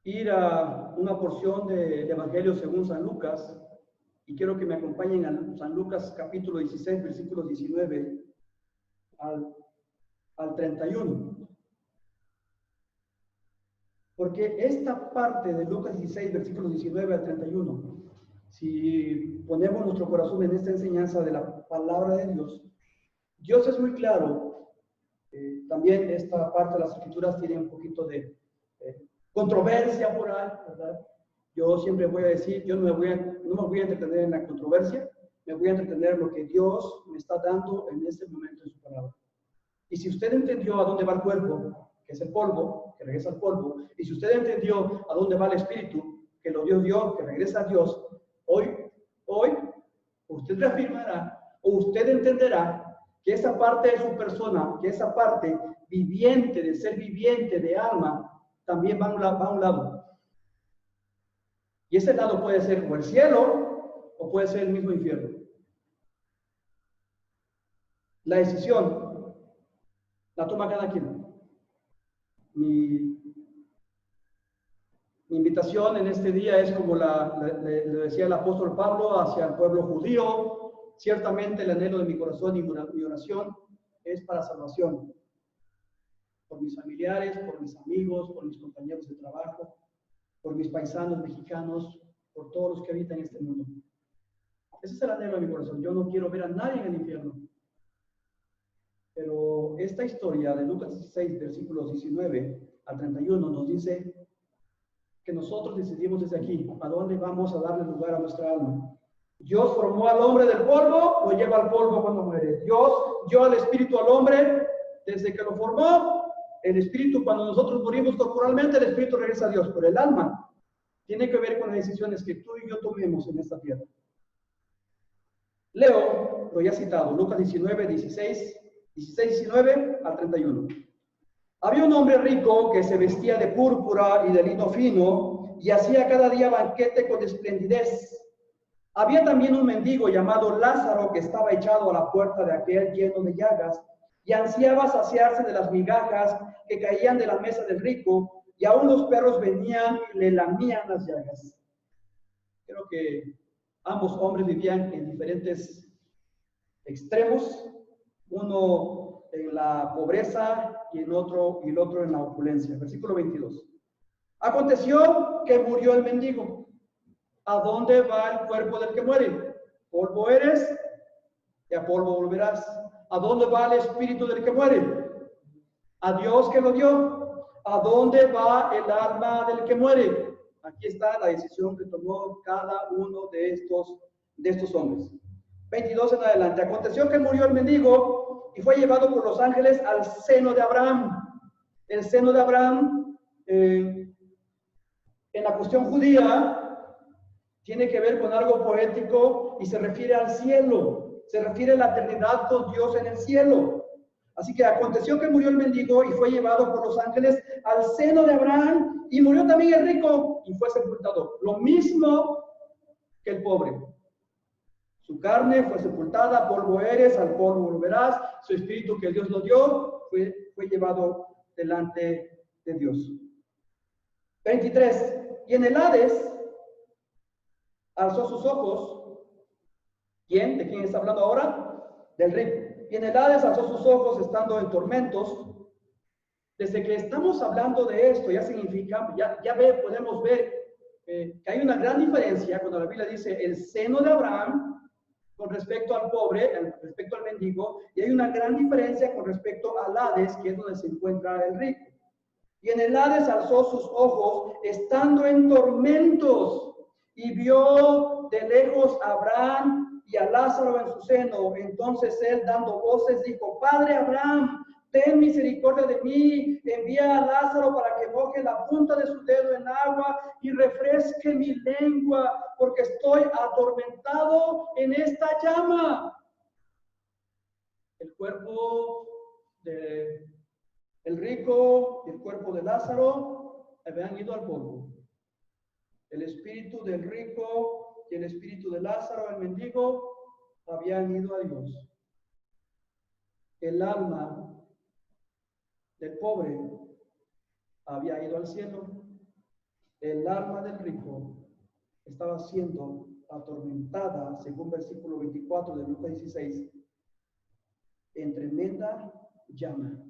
ir a una porción del Evangelio según San Lucas, y quiero que me acompañen a San Lucas capítulo 16, versículos 19 al 31. Porque esta parte de Lucas 16, versículos 19 al 31, si ponemos nuestro corazón en esta enseñanza de la palabra de Dios, Dios es muy claro. También esta parte de las escrituras tiene un poquito de controversia por ahí, ¿verdad? Yo siempre voy a decir, yo no me voy a entretener en la controversia, me voy a entretener en lo que Dios me está dando en este momento en su palabra. Y si usted entendió a dónde va el cuerpo, que es el polvo, que regresa al polvo, y si usted entendió a dónde va el espíritu, que lo dio Dios, que regresa a Dios, hoy usted reafirmará o usted entenderá que esa parte de su persona, que esa parte viviente, de ser viviente, de alma, también va a un lado. Y ese lado puede ser o el cielo o puede ser el mismo infierno. La decisión la toma cada quien. Mi invitación en este día es como le decía el apóstol Pablo hacia el pueblo judío. Ciertamente el anhelo de mi corazón y mi oración es para salvación. Por mis familiares, por mis amigos, por mis compañeros de trabajo, por mis paisanos mexicanos, por todos los que habitan este mundo. Ese es el anhelo de mi corazón. Yo no quiero ver a nadie en el infierno. Pero esta historia de Lucas 16, versículos 19 al 31 nos dice que nosotros decidimos desde aquí a dónde vamos a darle lugar a nuestra alma. Dios formó al hombre del polvo, lo lleva al polvo cuando muere. Dios dio al espíritu al hombre desde que lo formó. El espíritu, cuando nosotros morimos corporalmente, el espíritu regresa a Dios. Pero el alma tiene que ver con las decisiones que tú y yo tomemos en esta tierra. Leo, lo ya citado, Lucas 16, 19 al 31. Había un hombre rico que se vestía de púrpura y de lino fino y hacía cada día banquete con esplendidez. Había también un mendigo llamado Lázaro que estaba echado a la puerta de aquel lleno de llagas y ansiaba saciarse de las migajas que caían de la mesa del rico, y aún los perros venían y le lamían las llagas. Creo que ambos hombres vivían en diferentes extremos, uno en la pobreza y el otro en la opulencia. Versículo 22. Aconteció que murió el mendigo. ¿A dónde va el cuerpo del que muere? Polvo eres y a polvo volverás. ¿A dónde va el espíritu del que muere? A Dios que lo dio. ¿A dónde va el alma del que muere? Aquí está la decisión que tomó cada uno de estos hombres. 22 en adelante. Aconteció que murió el mendigo y fue llevado por los ángeles al seno de Abraham. El seno de Abraham, en la cuestión judía, tiene que ver con algo poético y se refiere al cielo. Se refiere a la eternidad con Dios en el cielo. Así que aconteció que murió el mendigo y fue llevado por los ángeles al seno de Abraham, y murió también el rico y fue sepultado. Lo mismo que el pobre. Su carne fue sepultada, polvo eres, al polvo volverás. Su espíritu que Dios lo dio fue llevado delante de Dios. 23. Y en el Hades alzó sus ojos. ¿Quién? ¿De quién está hablando ahora? Del rico. Y en el Hades alzó sus ojos estando en tormentos Desde que estamos hablando de esto, ya significa, podemos ver que hay una gran diferencia cuando la Biblia dice el seno de Abraham con respecto al pobre, respecto al mendigo, y hay una gran diferencia con respecto al Hades, que es donde se encuentra el rico. Y en el Hades alzó sus ojos, estando en tormentos, y vio de lejos a Abraham y a Lázaro en su seno. Entonces él, dando voces, dijo: Padre Abraham, ten misericordia de mí, envía a Lázaro para que moje la punta de su dedo en agua y refresque mi lengua, porque estoy atormentado en esta llama. El cuerpo del rico y el cuerpo de Lázaro habían ido al polvo. El espíritu del rico y el espíritu de Lázaro, el mendigo, habían ido a Dios. El alma del pobre había ido al cielo. El alma del rico estaba siendo atormentada, según versículo 24 de Lucas 16, en tremenda llama.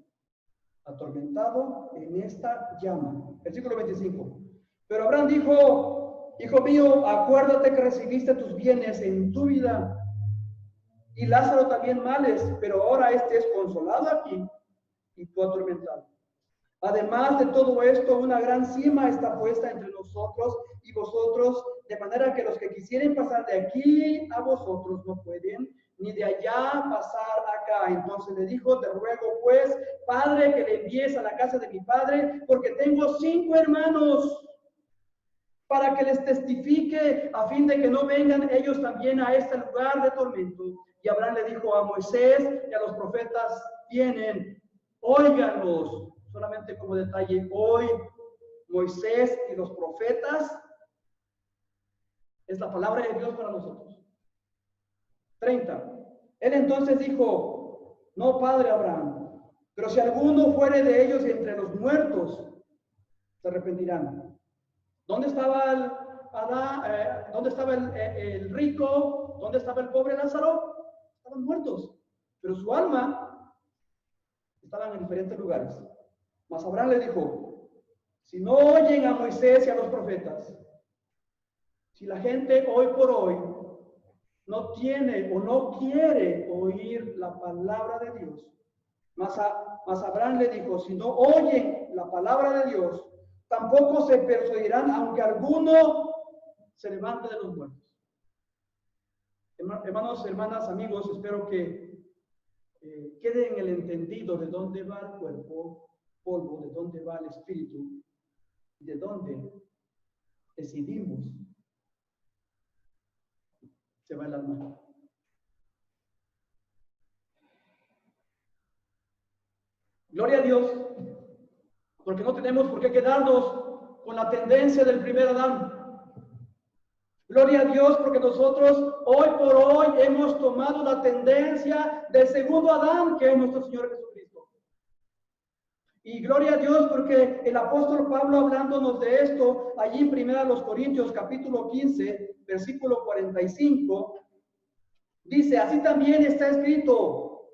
Atormentado en esta llama. Versículo 25. Pero Abraham dijo: Hijo mío, acuérdate que recibiste tus bienes en tu vida, y Lázaro también males, pero ahora este es consolado aquí y tú atormentado. Además de todo esto, una gran cima está puesta entre nosotros y vosotros, de manera que los que quisieren pasar de aquí a vosotros no pueden, ni de allá pasar acá. Entonces le dijo: te ruego pues, Padre, que le envíes a la casa de mi padre, porque tengo 5 hermanos, para que les testifique, a fin de que no vengan ellos también a este lugar de tormento. Y Abraham le dijo: a Moisés y a los profetas vienen, óiganlos. Solamente como detalle, hoy Moisés y los profetas es la palabra de Dios para nosotros. 30. Él entonces dijo: no, padre Abraham, pero si alguno fuere de ellos entre los muertos, se arrepentirán. ¿Dónde estaba ¿dónde estaba el rico? ¿Dónde estaba el pobre Lázaro? Estaban muertos, pero su alma estaban en diferentes lugares. Mas Abraham le dijo: si no oyen a Moisés y a los profetas, si la gente hoy por hoy no tiene o no quiere oír la palabra de Dios, mas Abraham le dijo: si no oyen la palabra de Dios, tampoco se persuadirán, aunque alguno se levante de los muertos. Hermanos, hermanas, amigos, espero que quede en el entendido de dónde va el cuerpo, polvo, de dónde va el espíritu, y de dónde decidimos se va el alma. Gloria a Dios, porque no tenemos por qué quedarnos con la tendencia del primer Adán. Gloria a Dios, porque nosotros hoy por hoy hemos tomado la tendencia del segundo Adán, que es nuestro Señor Jesucristo. Y gloria a Dios, porque el apóstol Pablo, hablándonos de esto, allí en 1 Corintios capítulo 15, versículo 45, dice: así también está escrito,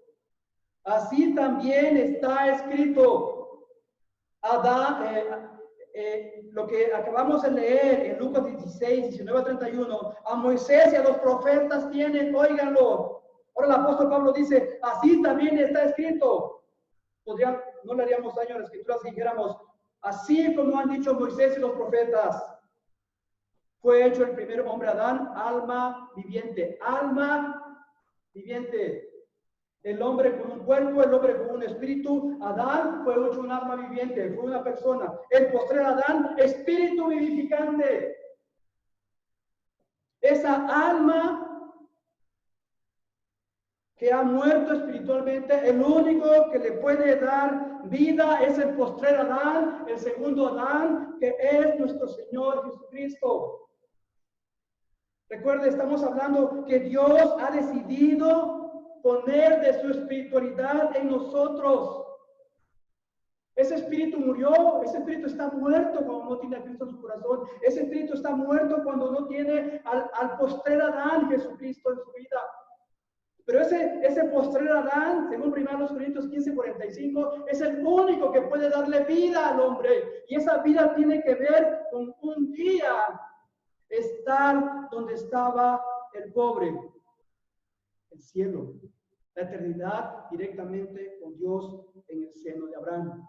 así también está escrito. Adán, lo que acabamos de leer en Lucas 16, 19 a 31, a Moisés y a los profetas tienen, óiganlo. Ahora el apóstol Pablo dice: así también está escrito. No le haríamos daño a la escritura si dijéramos: así como han dicho Moisés y los profetas, fue hecho el primer hombre Adán, alma viviente, alma viviente. El hombre con un cuerpo, el hombre con un espíritu. Adán fue hecho un alma viviente, fue una persona. El postrer Adán, espíritu vivificante. Esa alma que ha muerto espiritualmente, el único que le puede dar vida es el postrer Adán, el segundo Adán, que es nuestro Señor Jesucristo. Recuerde, estamos hablando que Dios ha decidido poner de su espiritualidad en nosotros. Ese espíritu murió, ese espíritu está muerto cuando no tiene a Cristo en su corazón. Ese espíritu está muerto cuando no tiene al postrer Adán, Jesucristo, en su vida. Pero ese postrer Adán, según 1 Corintios 15:45, es el único que puede darle vida al hombre. Y esa vida tiene que ver con un día estar donde estaba el pobre, el cielo, la eternidad directamente con Dios en el seno de Abraham.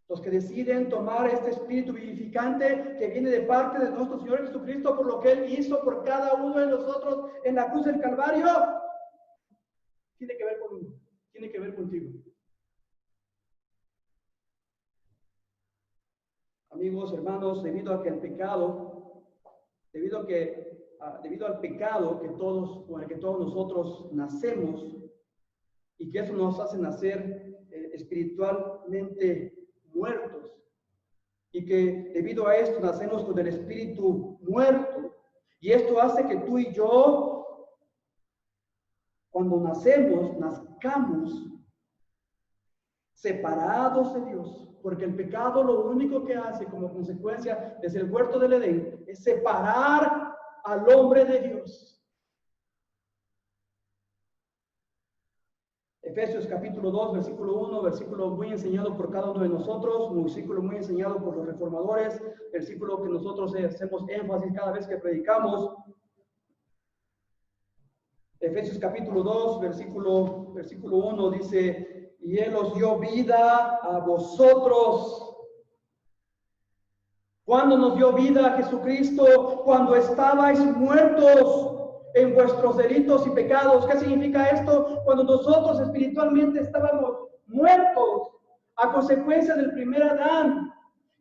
Los que deciden tomar este espíritu vivificante que viene de parte de nuestro Señor Jesucristo por lo que Él hizo por cada uno de nosotros en la cruz del Calvario, tiene que ver conmigo, tiene que ver contigo. Amigos, hermanos, debido al pecado con el que todos nosotros nacemos, y que eso nos hace nacer espiritualmente muertos, y que debido a esto nacemos con el espíritu muerto, y esto hace que tú y yo, cuando nazcamos separados de Dios, porque el pecado lo único que hace como consecuencia desde el huerto del Edén es separar al hombre de Dios. Efesios capítulo 2, versículo 1, versículo muy enseñado por cada uno de nosotros, un versículo muy enseñado por los reformadores, versículo que nosotros hacemos énfasis cada vez que predicamos. Efesios capítulo 2, versículo 1 dice, y Él os dio vida a vosotros. ¿Cuándo nos dio vida a Jesucristo? Cuando estabais muertos en vuestros delitos y pecados. ¿Qué significa esto? Cuando nosotros espiritualmente estábamos muertos a consecuencia del primer Adán.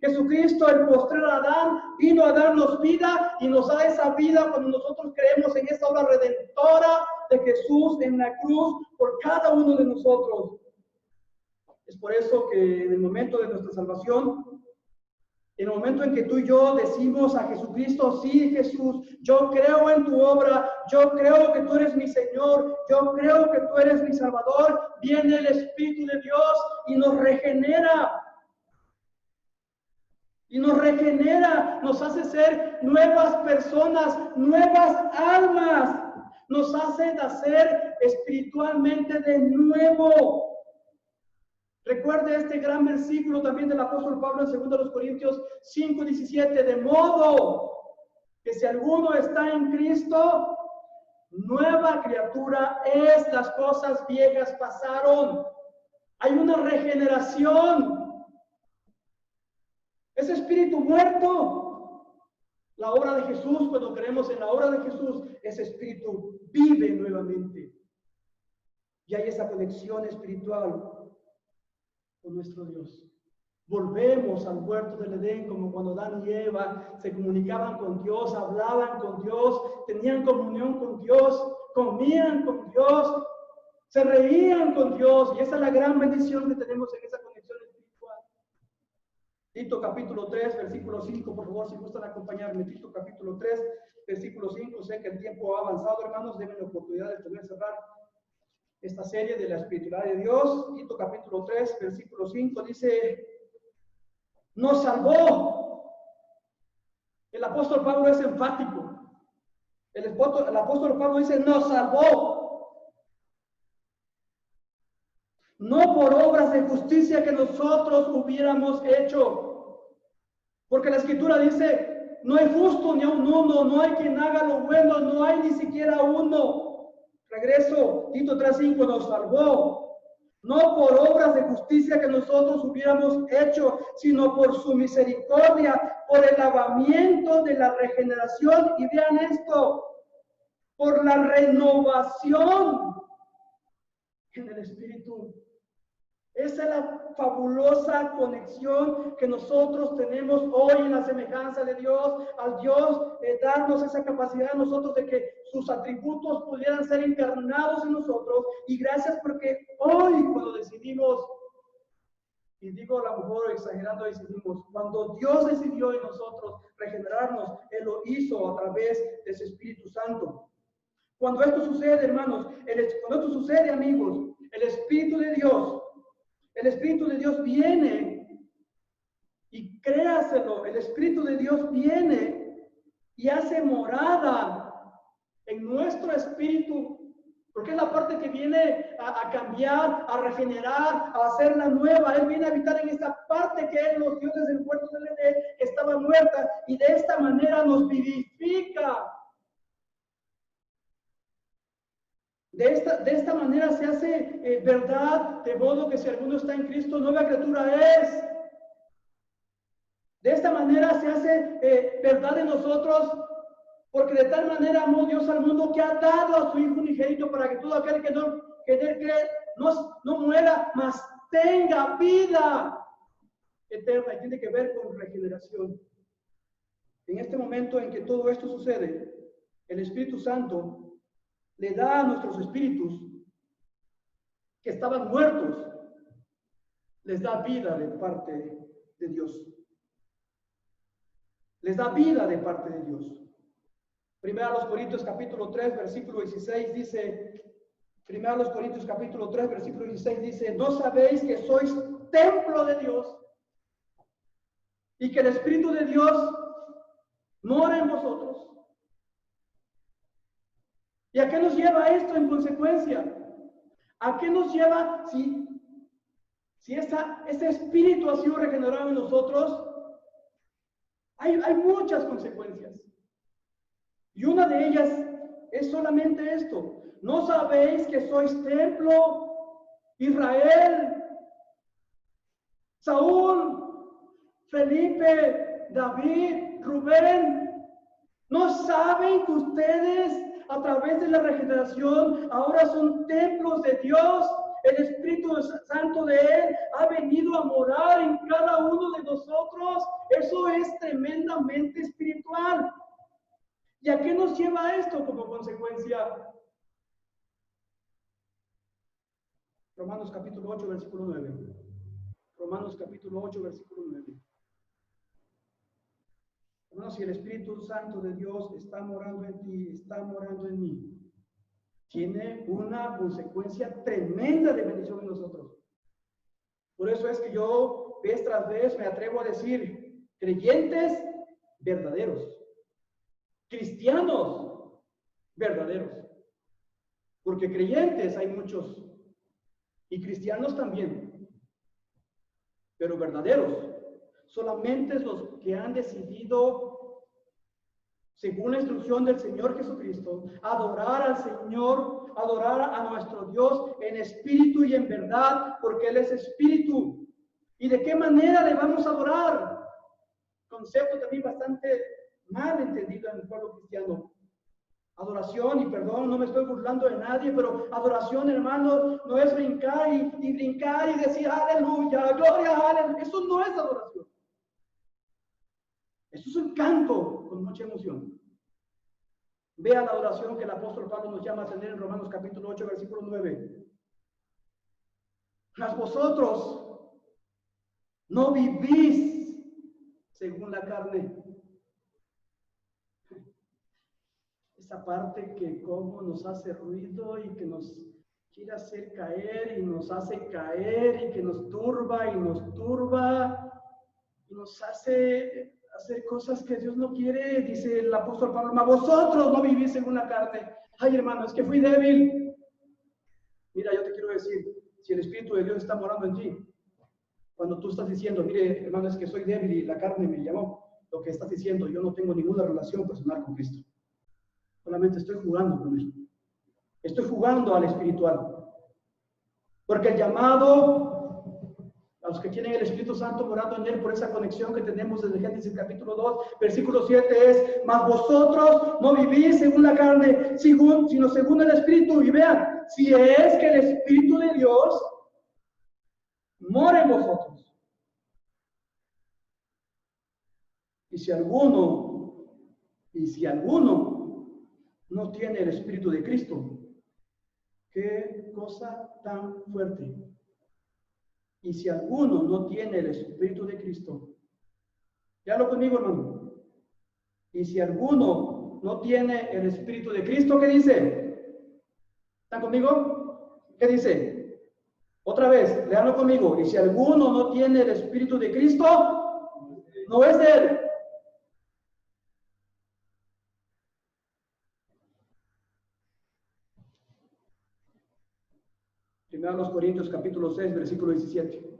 Jesucristo, el postrer Adán, vino a darnos vida y nos da esa vida cuando nosotros creemos en esta obra redentora de Jesús en la cruz por cada uno de nosotros. Es por eso que en el momento de nuestra salvación, en el momento en que tú y yo decimos a Jesucristo, sí, Jesús, yo creo en tu obra, yo creo que tú eres mi Señor, yo creo que tú eres mi Salvador, viene el Espíritu de Dios y nos regenera. Y nos hace ser nuevas personas, nuevas almas, nos hace nacer espiritualmente de nuevo. Recuerde este gran versículo también del apóstol Pablo en 2 Corintios 5:17, de modo que si alguno está en Cristo, nueva criatura es, las cosas viejas pasaron. Hay una regeneración. Ese espíritu muerto, la obra de Jesús, cuando creemos en la obra de Jesús, ese espíritu vive nuevamente. Y hay esa conexión espiritual con nuestro Dios. Volvemos al huerto del Edén, como cuando Adán y Eva se comunicaban con Dios, hablaban con Dios, tenían comunión con Dios, comían con Dios, se reían con Dios, y esa es la gran bendición que tenemos en esa conexión espiritual. Tito capítulo 3, versículo 5, por favor, si gustan acompañarme. Tito capítulo 3, versículo 5. Sé que el tiempo ha avanzado, hermanos, denme la oportunidad de poder cerrar esta serie de la espiritualidad de Dios. Tito capítulo 3, versículo 5 dice, nos salvó. El apóstol Pablo es enfático. El apóstol Pablo dice, nos salvó. No por obras de justicia que nosotros hubiéramos hecho. Porque la Escritura dice, no hay justo ni a un uno, no hay quien haga lo bueno, no hay ni siquiera uno. Regreso, Tito 3:5, nos salvó, no por obras de justicia que nosotros hubiéramos hecho, sino por su misericordia, por el lavamiento de la regeneración, y vean esto, por la renovación en el Espíritu. Esa es la fabulosa conexión que nosotros tenemos hoy en la semejanza de Dios, al Dios darnos esa capacidad a nosotros de que sus atributos pudieran ser encarnados en nosotros. Y gracias porque hoy cuando decidimos, y digo a lo mejor exagerando, decidimos, cuando Dios decidió en nosotros regenerarnos, Él lo hizo a través de ese Espíritu Santo. Cuando esto sucede, hermanos, cuando esto sucede, amigos, el Espíritu de Dios viene, y créaselo, el Espíritu de Dios viene y hace morada en nuestro espíritu, porque es la parte que viene a cambiar, a regenerar, a hacerla nueva. Él viene a habitar en esta parte que Él nos dio desde el huerto del Edén, que estaba muerta, y de esta manera nos vivifica. De esta manera se hace verdad, de modo que si alguno está en Cristo, nueva criatura es. De esta manera se hace verdad en nosotros, porque de tal manera amó Dios al mundo que ha dado a su Hijo unigénito para que todo aquel que en él cree no muera, mas tenga vida eterna. Y tiene que ver con regeneración. En este momento en que todo esto sucede, el Espíritu Santo le da a nuestros espíritus que estaban muertos, les da vida de parte de Dios. Les da vida de parte de Dios. Primera a los Corintios capítulo 3, versículo 16 dice, Primera a los Corintios capítulo 3, versículo 16 dice, ¿no sabéis que sois templo de Dios y que el Espíritu de Dios mora en vosotros? ¿Y a qué nos lleva esto en consecuencia? ¿A qué nos lleva si ese espíritu ha sido regenerado en nosotros? Hay muchas consecuencias. Y una de ellas es solamente esto. ¿No sabéis que sois templo? Israel, Saúl, Felipe, David, Rubén, ¿no saben que ustedes a través de la regeneración ahora son templos de Dios? El Espíritu Santo de Él ha venido a morar en cada uno de nosotros. Eso es tremendamente espiritual. ¿Y a qué nos lleva esto como consecuencia? Romanos capítulo 8, versículo 9. Romanos capítulo 8, versículo 9. Hermanos, si el Espíritu Santo de Dios está morando en ti, está morando en mí, tiene una consecuencia tremenda de bendición en nosotros. Por eso es que yo vez tras vez me atrevo a decir, creyentes verdaderos, cristianos verdaderos, porque creyentes hay muchos y cristianos también, pero verdaderos solamente los que han decidido, según la instrucción del Señor Jesucristo, adorar al Señor, adorar a nuestro Dios en espíritu y en verdad, porque Él es espíritu. ¿Y de qué manera le vamos a adorar? Concepto también bastante mal entendido en el pueblo cristiano. Adoración, y perdón, no me estoy burlando de nadie, pero adoración, hermano, no es brincar y brincar y decir aleluya, gloria, aleluya. Eso no es adoración. Eso es un canto con mucha emoción. Vea la adoración que el apóstol Pablo nos llama a tener en Romanos capítulo 8, versículo 9. Mas vosotros no vivís según la carne. Esa parte que como nos hace ruido y que nos quiere hacer caer y nos hace caer y que nos turba y nos hace hacer cosas que Dios no quiere. Dice el apóstol Pablo, mas vosotros no vivís según la carne. Ay, hermano, es que fui débil. Mira, yo te quiero decir, si el Espíritu de Dios está morando en ti, cuando tú estás diciendo, mire, hermano, es que soy débil y la carne me llamó, lo que estás diciendo, yo no tengo ninguna relación personal con Cristo. Solamente estoy jugando con Él. Estoy jugando al espiritual. Porque el llamado a los que tienen el Espíritu Santo morando en Él, por esa conexión que tenemos desde Génesis capítulo 2, versículo 7 es, mas vosotros no vivís según la carne, sino según el Espíritu. Y vean, si es que el Espíritu de Dios mora en vosotros. Y si alguno no tiene el Espíritu de Cristo, qué cosa tan fuerte. Y si alguno no tiene el Espíritu de Cristo, ya lo conmigo, hermano. Y si alguno no tiene el Espíritu de Cristo, ¿qué dice? ¿Están conmigo? ¿Qué dice? Otra vez, léanlo conmigo. Y si alguno no tiene el Espíritu de Cristo, no es de Él. Primero a los Corintios capítulo 6, versículo 17.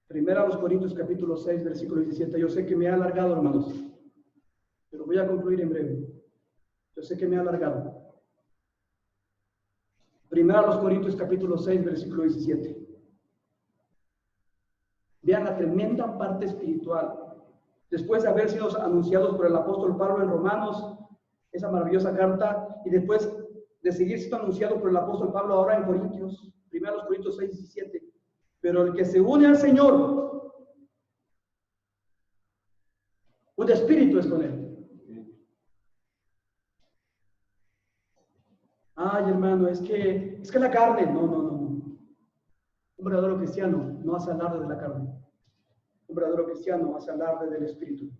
Primero a los Corintios capítulo 6, versículo 17. Yo sé que me he alargado, hermanos, pero voy a concluir en breve. Yo sé que me he alargado. Primero a los Corintios capítulo 6, versículo 17. Vean la tremenda parte espiritual. Después de haber sido anunciados por el apóstol Pablo en Romanos, esa maravillosa carta, y después de seguir siendo anunciado por el apóstol Pablo ahora en Corintios, primero a los Corintios 6, 17. Pero el que se une al Señor, un espíritu es con él. Ay, hermano, es que la carne, no. Un verdadero cristiano no hace alarde de la carne. Un verdadero cristiano hace alarde del espíritu.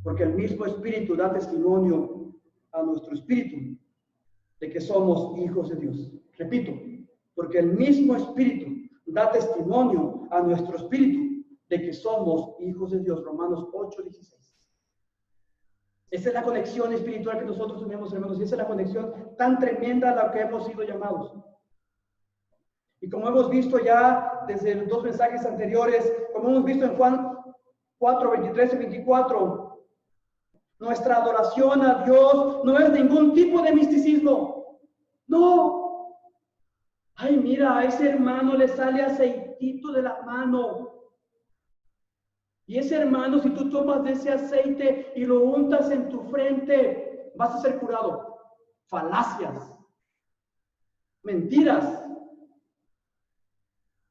Porque el mismo espíritu da testimonio a nuestro espíritu de que somos hijos de Dios. Repito, porque el mismo espíritu da testimonio a nuestro espíritu de que somos hijos de Dios. Romanos 8, 16. Esa es la conexión espiritual que nosotros tenemos, hermanos, y esa es la conexión tan tremenda a la que hemos sido llamados. Y como hemos visto ya desde los dos mensajes anteriores, como hemos visto en Juan 4, 23 y 24, nuestra adoración a Dios no es ningún tipo de misticismo. No. Ay, mira, a ese hermano le sale aceitito de la mano. Y ese hermano, si tú tomas de ese aceite y lo untas en tu frente, vas a ser curado. Falacias. Mentiras.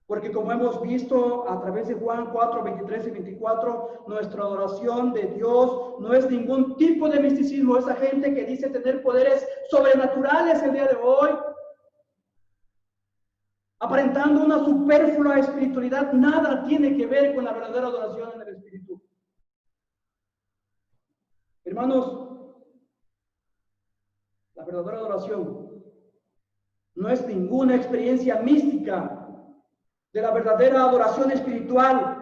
Porque como hemos visto a través de Juan 4, 23 y 24, nuestra adoración de Dios no es ningún tipo de misticismo. Esa gente que dice tener poderes sobrenaturales el día de hoy, aparentando una superflua espiritualidad, nada tiene que ver con la verdadera adoración en el Espíritu. Hermanos, la verdadera adoración no es ninguna experiencia mística de la verdadera adoración espiritual.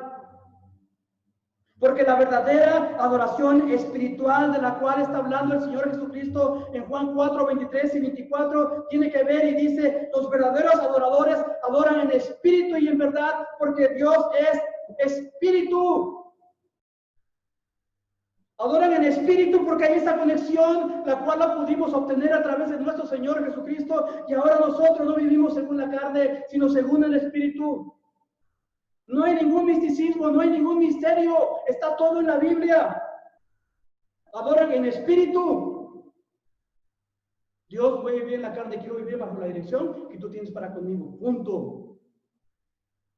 Porque la verdadera adoración espiritual de la cual está hablando el Señor Jesucristo en Juan 4, 23 y 24 tiene que ver y dice, los verdaderos adoradores adoran en espíritu y en verdad, porque Dios es espíritu. Adoran en espíritu porque hay esa conexión, la cual la pudimos obtener a través de nuestro Señor Jesucristo, y ahora nosotros no vivimos según la carne, sino según el espíritu. No hay ningún misticismo, no hay ningún misterio, está todo en la Biblia. Adoran en espíritu. Dios, voy a vivir en la carne, quiero vivir bajo la dirección que tú tienes para conmigo, punto.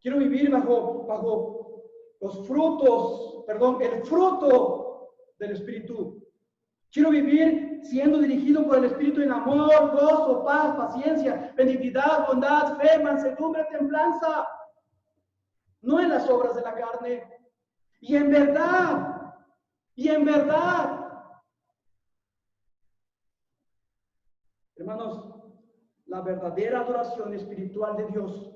Quiero vivir bajo los frutos, el fruto del Espíritu. Quiero vivir siendo dirigido por el Espíritu en amor, gozo, paz, paciencia, benignidad, bondad, fe, mansedumbre, templanza. No en las obras de la carne. Y en verdad, hermanos, la verdadera adoración espiritual de Dios,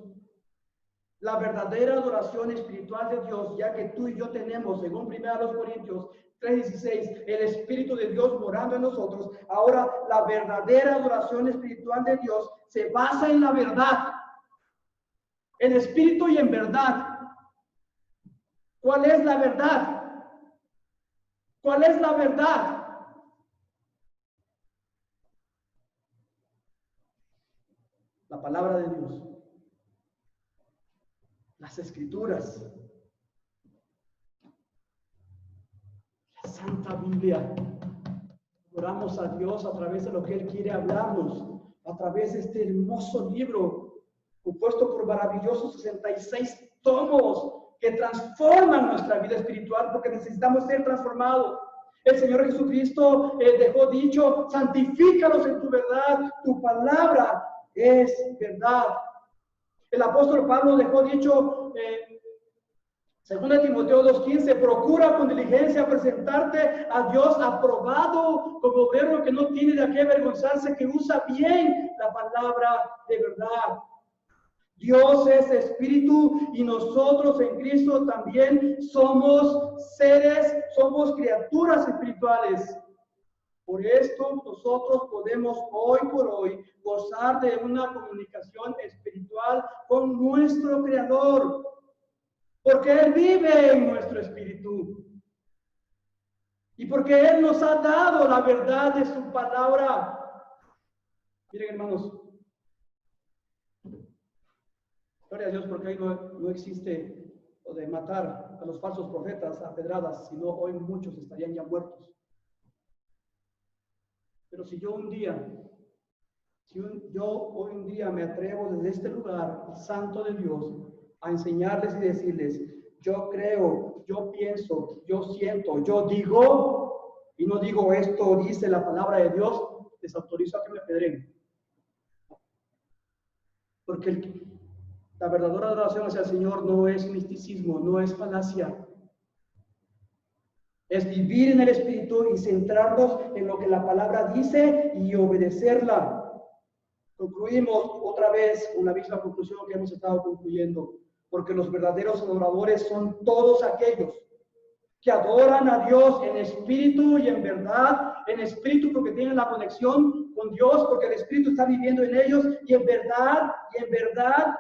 la verdadera adoración espiritual de Dios, ya que tú y yo tenemos, según 1 Corintios 3:16, el Espíritu de Dios morando en nosotros. Ahora, la verdadera adoración espiritual de Dios se basa en la verdad, en espíritu y en verdad. ¿Cuál es la verdad? ¿Cuál es la verdad? La palabra de Dios. Las Escrituras. La Santa Biblia. Oramos a Dios a través de lo que Él quiere hablarnos, a través de este hermoso libro, compuesto por maravillosos 66 tomos, que transforman nuestra vida espiritual, porque necesitamos ser transformados. El Señor Jesucristo dejó dicho, santifícalos en tu verdad, tu palabra es verdad. El apóstol Pablo dejó dicho, 2 Timoteo 2:15, procura con diligencia presentarte a Dios aprobado, como obrero que no tiene de qué avergonzarse, que usa bien la palabra de verdad. Dios es espíritu y nosotros en Cristo también somos seres, somos criaturas espirituales. Por esto nosotros podemos hoy por hoy gozar de una comunicación espiritual con nuestro Creador, porque Él vive en nuestro espíritu y porque Él nos ha dado la verdad de su palabra. Miren, hermanos, gloria a Dios, porque hoy no existe lo de matar a los falsos profetas a pedradas, sino hoy muchos estarían ya muertos. Pero si yo hoy un día me atrevo desde este lugar, el santo de Dios, a enseñarles y decirles, yo creo, yo pienso, yo siento, yo digo, y no digo esto, dice la palabra de Dios, les autorizo a que me apedreen. Porque la verdadera adoración hacia el Señor no es misticismo, no es falacia. Es vivir en el Espíritu y centrarnos en lo que la palabra dice y obedecerla. Concluimos otra vez con la misma conclusión que hemos estado concluyendo, porque los verdaderos adoradores son todos aquellos que adoran a Dios en espíritu y en verdad, en espíritu porque tienen la conexión con Dios, porque el Espíritu está viviendo en ellos, y en verdad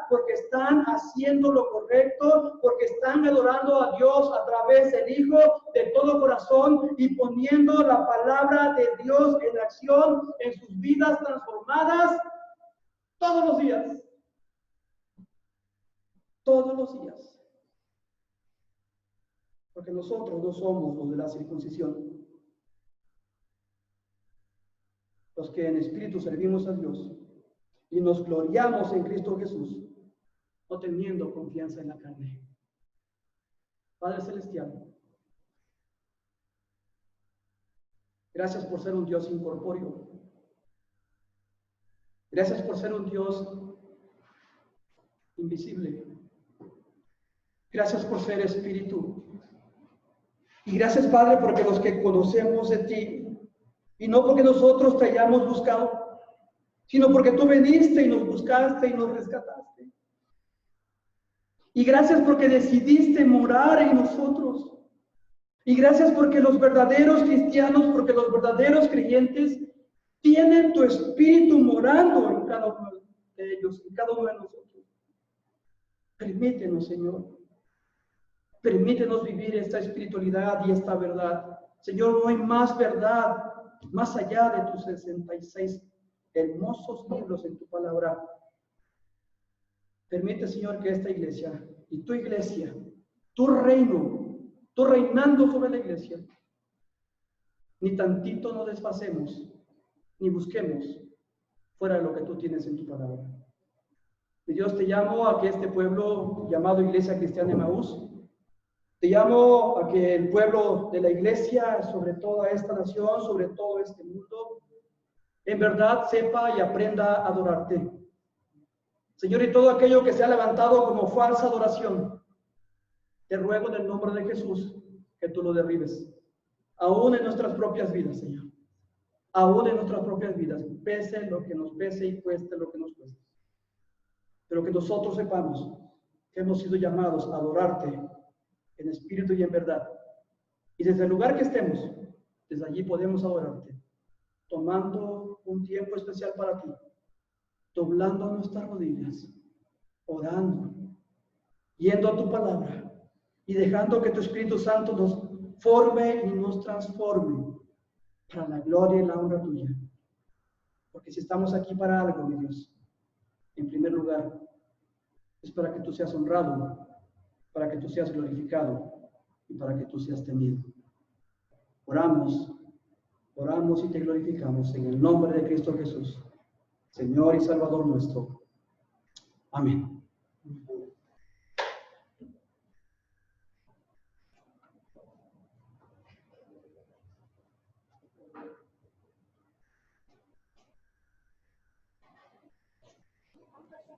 porque están haciendo lo correcto, porque están adorando a Dios a través del Hijo de todo corazón y poniendo la palabra de Dios en acción en sus vidas transformadas todos los días. Todos los días. Porque nosotros no somos los de la circuncisión, los que en espíritu servimos a Dios y nos gloriamos en Cristo Jesús, no teniendo confianza en la carne. Padre Celestial, gracias por ser un Dios incorpóreo. Gracias por ser un Dios invisible. Gracias por ser espíritu. Y gracias, Padre, porque los que conocemos de ti, y no porque nosotros te hayamos buscado, sino porque tú viniste y nos buscaste y nos rescataste. Y gracias porque decidiste morar en nosotros. Y gracias porque los verdaderos cristianos, porque los verdaderos creyentes tienen tu espíritu morando en cada uno de ellos, en cada uno de nosotros. Permítenos, Señor. Permítenos vivir esta espiritualidad y esta verdad. Señor, no hay más verdad más allá de tus 66 hermosos libros en tu palabra. Permite, Señor, que esta iglesia y tu iglesia, tu reino, tú reinando sobre la iglesia, ni tantito nos desfacemos, ni busquemos fuera de lo que tú tienes en tu palabra. Y Dios, te llamo a que este pueblo llamado Iglesia Cristiana Emaús, te llamo a que el pueblo de la iglesia, sobre toda esta nación, sobre todo este mundo, en verdad sepa y aprenda a adorarte. Señor, y todo aquello que se ha levantado como falsa adoración, te ruego en el nombre de Jesús que tú lo derribes, aún en nuestras propias vidas, Señor. Aún en nuestras propias vidas, pese lo que nos pese y cueste lo que nos cueste. Pero que nosotros sepamos que hemos sido llamados a adorarte en espíritu y en verdad. Y desde el lugar que estemos, desde allí podemos adorarte, tomando un tiempo especial para ti, doblando nuestras rodillas, orando, yendo a tu palabra y dejando que tu Espíritu Santo nos forme y nos transforme para la gloria y la honra tuya. Porque si estamos aquí para algo, mi Dios, en primer lugar, es para que tú seas honrado, para que tú seas glorificado y para que tú seas temido. Oramos y te glorificamos en el nombre de Cristo Jesús, Señor y Salvador nuestro. Amén.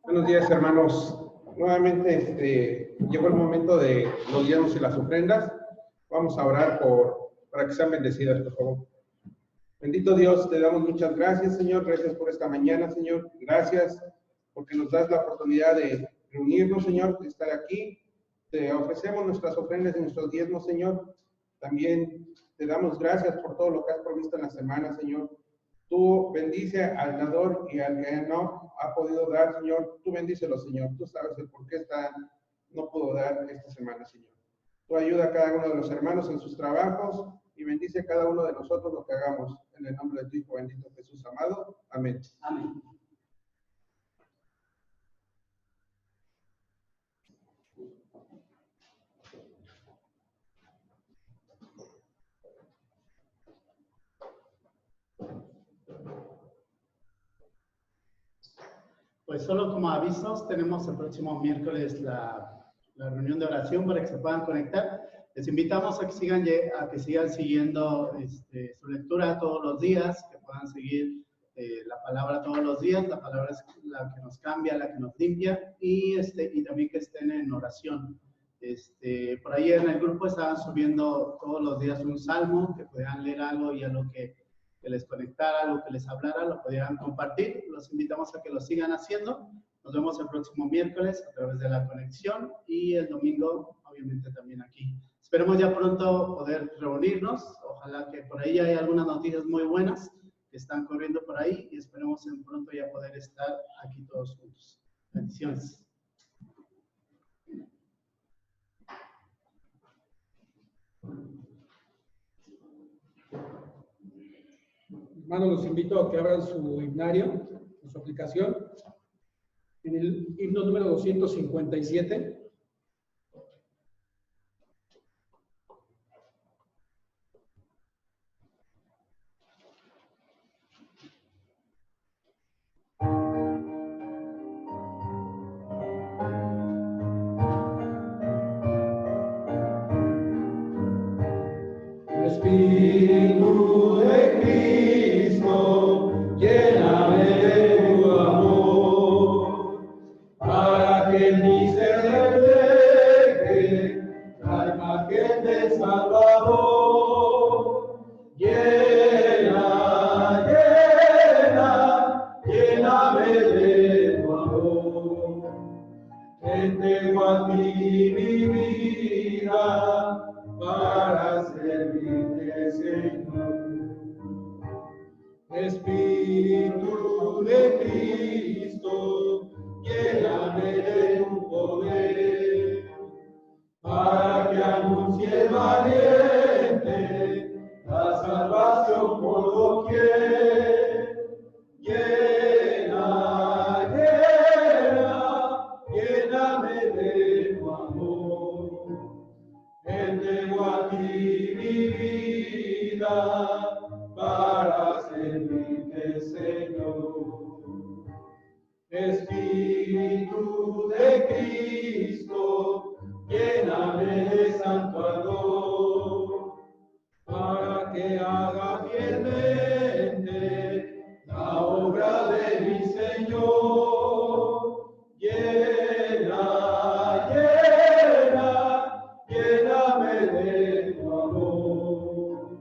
Buenos días, hermanos. Nuevamente llegó el momento de los diezmos y las ofrendas. Vamos a orar para que sean bendecidas, por favor. Bendito Dios, te damos muchas gracias, Señor. Gracias por esta mañana, Señor. Gracias porque nos das la oportunidad de reunirnos, Señor, de estar aquí. Te ofrecemos nuestras ofrendas y nuestros diezmos, Señor. También te damos gracias por todo lo que has provisto en la semana, Señor. Tú bendice al dador y al que no ha podido dar, Señor. Tú bendícelo, Señor. Tú sabes el por qué no pudo dar esta semana, Señor. Tú ayuda a cada uno de los hermanos en sus trabajos y bendice a cada uno de nosotros lo que hagamos. En el nombre de tu Hijo bendito Jesús amado. Amén. Amén. Pues solo como avisos, tenemos el próximo miércoles la reunión de oración para que se puedan conectar. Les invitamos a que sigan siguiendo su lectura todos los días, que puedan seguir la palabra todos los días. La palabra es la que nos cambia, la que nos limpia, y también que estén en oración. Por ahí en el grupo estaban subiendo todos los días un salmo, que pudieran leer algo y a lo que les conectara, lo que les hablara, lo pudieran compartir. Los invitamos a que lo sigan haciendo. Nos vemos el próximo miércoles a través de la conexión y el domingo, obviamente, también aquí. Esperemos ya pronto poder reunirnos. Ojalá que por ahí hay algunas noticias muy buenas que están corriendo por ahí y esperemos en pronto ya poder estar aquí todos juntos. Bendiciones. Hermanos, los invito a que abran su himnario, su aplicación, en el himno número 257. Espíritu de Cristo, lléname de tu amor, para que en mí se refleje la imagen del Salvador. Llena, llena, lléname de tu amor. Entrego a ti mi vida para servirte, Señor. Espíritu de Cristo, lléname de tu poder, para que anuncie valiente la salvación por doquier. Llena, llena, lléname de tu amor. Entrego a ti mi vida para servirte, Señor. Espíritu de Cristo, lléname de santo ardor, para que haga fielmente la obra de mi Señor. Llena, llena, lléname de tu amor.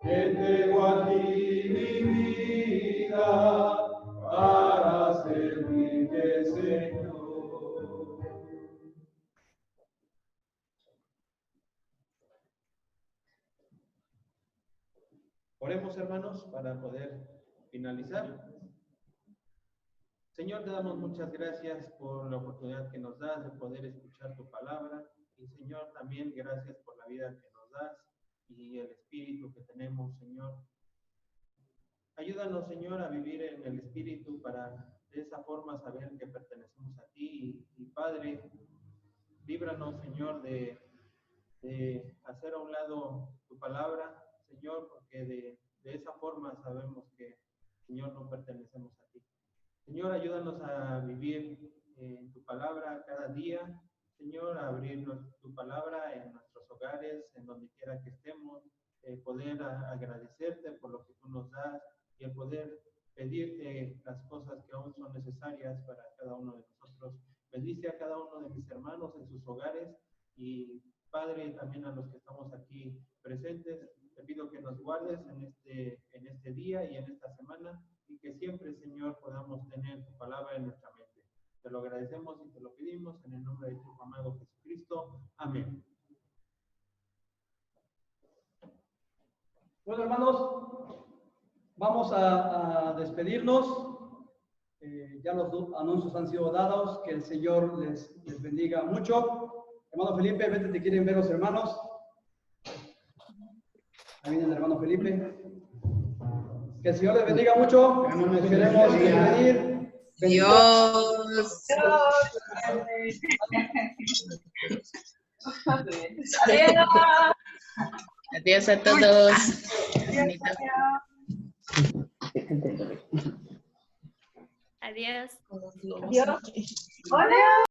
Entrego a ti mi vida para servirte, Señor. Oremos, hermanos, para poder finalizar. Señor, te damos muchas gracias por la oportunidad que nos das de poder escuchar tu palabra. Y Señor, también gracias por la vida que nos das y el espíritu que tenemos, Señor. Ayúdanos, Señor, a vivir en el espíritu para de esa forma saber que pertenecemos a ti. Y Padre, líbranos, Señor, de hacer a un lado tu palabra, Señor, porque de esa forma sabemos que, Señor, no pertenecemos a ti. Señor, ayúdanos a vivir en tu palabra cada día, Señor, a abrir tu palabra en nuestros hogares, en donde quiera que estemos, poder agradecerte por lo que tú nos das y el poder pedirte las cosas que aún son necesarias para cada uno de nosotros. Bendice a cada uno de mis hermanos en sus hogares y Padre, también a los que estamos aquí presentes, te pido que nos guardes en este día y en esta semana y que siempre, Señor, podamos tener tu palabra en nuestra mente. Te lo agradecemos y te lo pedimos en el nombre de tu amado Jesucristo. Amén. Bueno, hermanos, vamos a despedirnos. Ya los anuncios han sido dados. Que el Señor les bendiga mucho. Hermano Felipe, vete, te quieren ver los hermanos. Ahí viene el hermano Felipe. Que el Señor les bendiga mucho. Les queremos despedir. Dios. Adiós a todos. Adiós. Adiós. Hola.